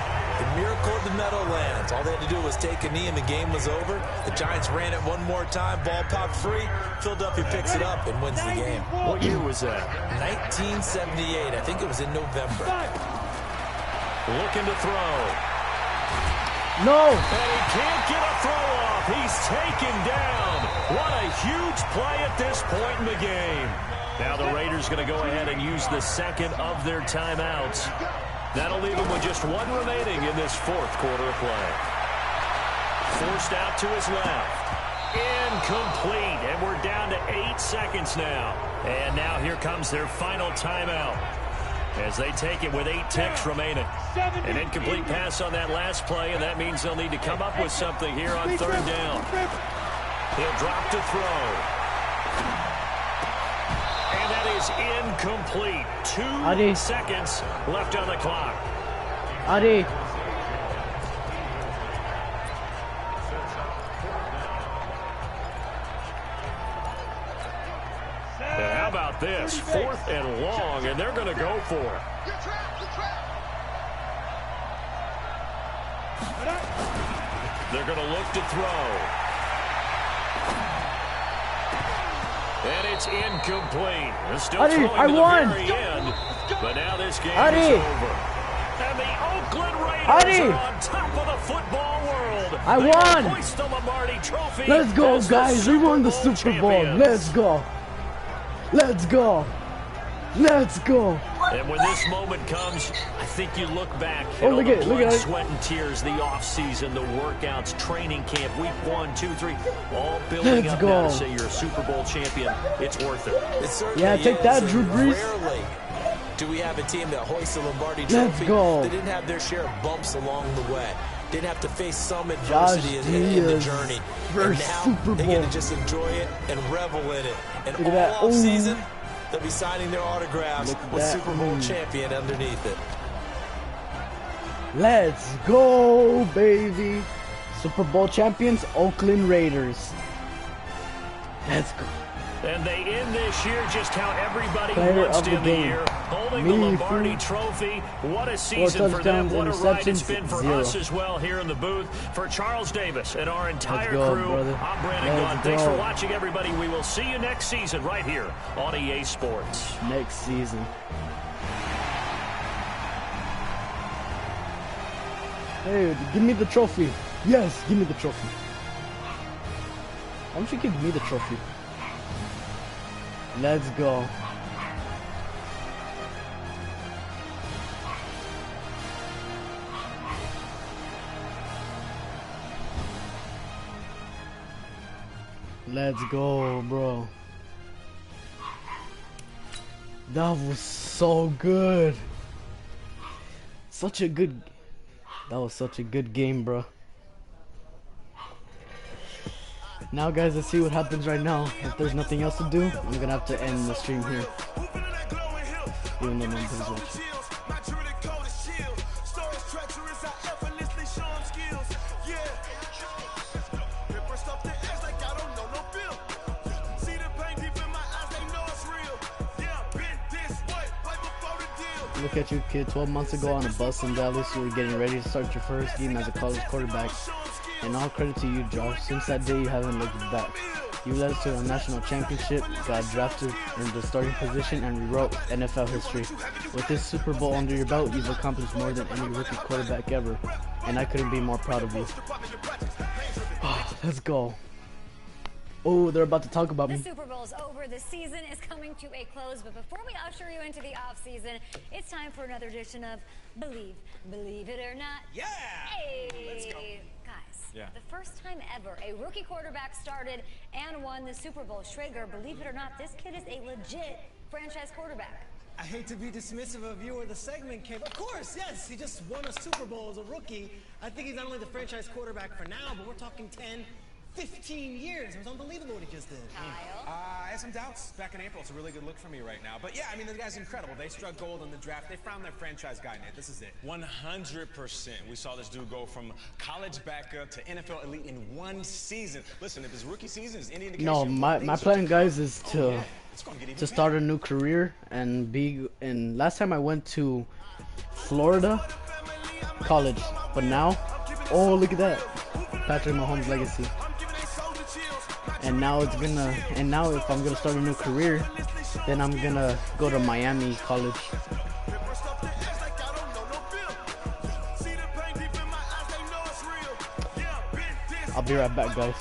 The miracle of the Meadowlands. All they had to do was take a knee and the game was over. The Giants ran it one more time. Ball popped free. Philadelphia picks it up and wins the game. What year was that? 1978. I think it was in November. Looking to throw. No! And he can't get a throw off. He's taken down. What a huge play at this point in the game. Now the Raiders going to go ahead and use the 2nd of their timeouts. That'll leave him with just 1 remaining in this 4th quarter of play. Forced out to his left. Incomplete. And we're down to 8 seconds now. And now here comes their final timeout as they take it with 8 ticks remaining. An incomplete pass on that last play, and that means they'll need to come up with something here on 3rd down. He'll drop to throw. And that is incomplete. 2 seconds left on the clock. Adi. And how about this? 4th and long, and they're going to go for it. They're going to look to throw. And it's incomplete. They're still Adi, throwing I to the won. very end, but now this game Adi. is over. And the Oakland Raiders Adi. are on top of the football world. I They won. will hoist the Lombardi Trophy. Let's go, as the guys. We won the Super Bowl. champions. Let's go. Let's go. Let's go. And when this moment comes, I think you look back at Oh, all look the at it, look blood, at it. sweat, and tears, the offseason, the workouts, training camp, week 1, 2, 3, all building Let's up go. now to say you're a Super Bowl champion. It's worth it. It certainly Yeah, take that, is, Drew and Brees. Rarely do we have a team that hoists the Lombardi Let's Trophy go. that didn't have their share of bumps along the way. Didn't have to face some Josh adversity in the Diaz journey. first And now Super they get Bowl. to just enjoy it and revel in it. And Look at that. all Ooh. season, they'll be signing their autographs Look at with that. Super Bowl Ooh. champion underneath it. Let's go, baby. Super Bowl champions, Oakland Raiders. Let's go. And they end this year just how everybody Player wants of to the end the game. year. Holding Me, the Lombardi fool. Trophy. What a season for them. touchdowns, What a ride it's interceptions, been for 0. us as well here in the booth. For Charles Davis and our entire go, crew, brother. I'm Brandon Let's Gunn. Thanks go. for watching, everybody. We will see you next season right here on EA Sports. Next season. Hey, give me the trophy. Yes, give me the trophy. Why don't you give me the trophy? Let's go. Let's go, bro. That was so good. Such a good... That was such a good game, bro. Now Now, guys, let's see what happens right now. If there's nothing else to do, I'm gonna have to end the stream here. Even though nobody's watching. Look at you, kid. 12 months ago on a bus in Dallas, you were getting ready to start your first game as a college quarterback. And all credit to you, Josh. Since that day, you haven't looked back. You led us to a national championship, got drafted, earned the starting position, and rewrote NFL history. With this Super Bowl under your belt, you've accomplished more than any rookie quarterback ever. And I couldn't be more proud of you. Let's go. Oh, they're about to talk about me. The Super Bowl's over. The season is coming to a close. But before we usher you into the off-season, it's time for another edition of Believe It or Not. Yeah! Hey! Let's go. Guys, the first time ever a rookie quarterback started and won the Super Bowl. Schrager, believe it or not, this kid is a legit franchise quarterback. I hate to be dismissive of you or the segment, Kate. Of course, yes, he just won a Super Bowl as a rookie. I think he's not only the franchise quarterback for now, but we're talking 10, 15 years. It was unbelievable what he just did. Kyle? I have some doubts. Back in April, it's a really good look for me right now. But yeah, I mean, the guy's incredible. They struck gold in the draft. They found their franchise guy, Nate. This is it. 100%. We saw this dude go from college backup to NFL elite in one season. Listen, if his rookie season is any indication... No, my plan, guys, is to start a new career and be... And last time I went to Florida college, but now, oh, look at that. Patrick Mahomes legacy. And now it's gonna, and now if I'm gonna start a new career, then I'm gonna go to Miami college. I'll be right back, guys.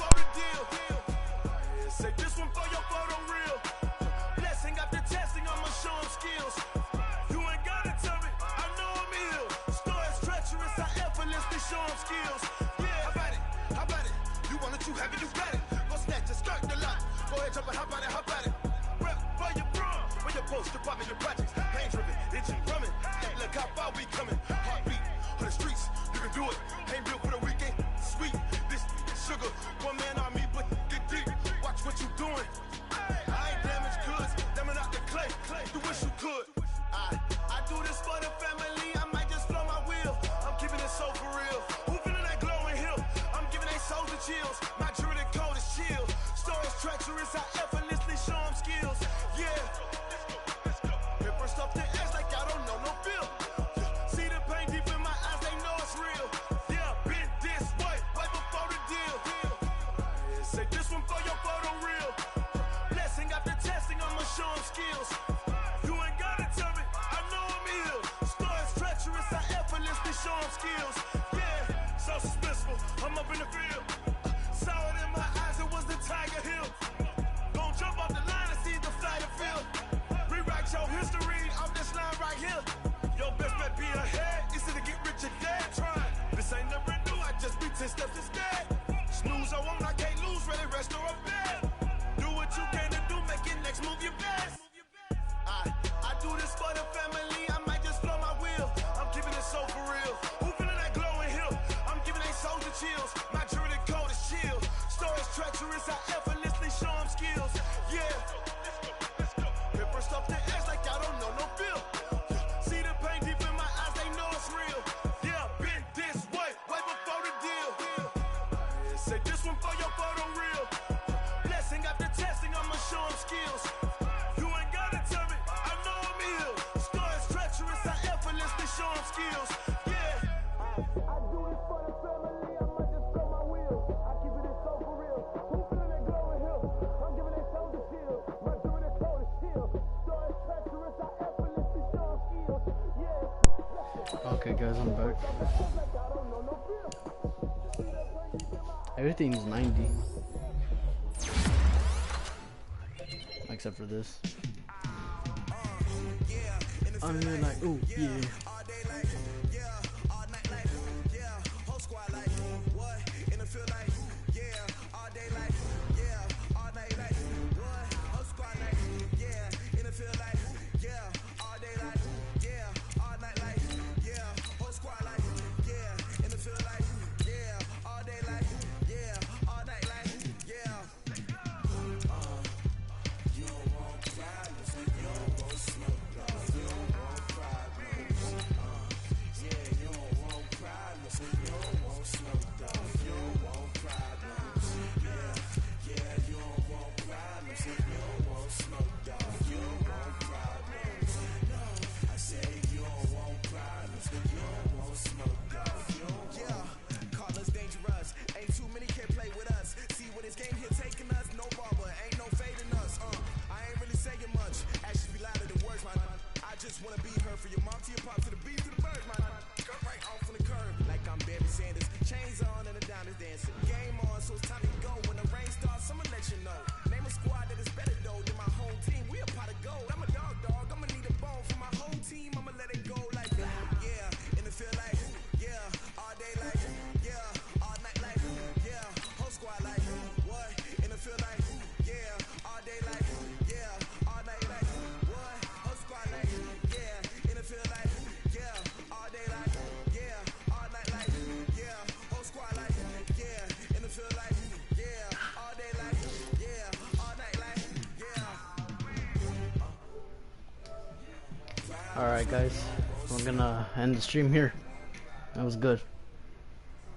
Okay, guys, I'm back. Everything's 90. Except for this. I'm really like, ooh, yeah. Alright guys, we're gonna end the stream here. That was good.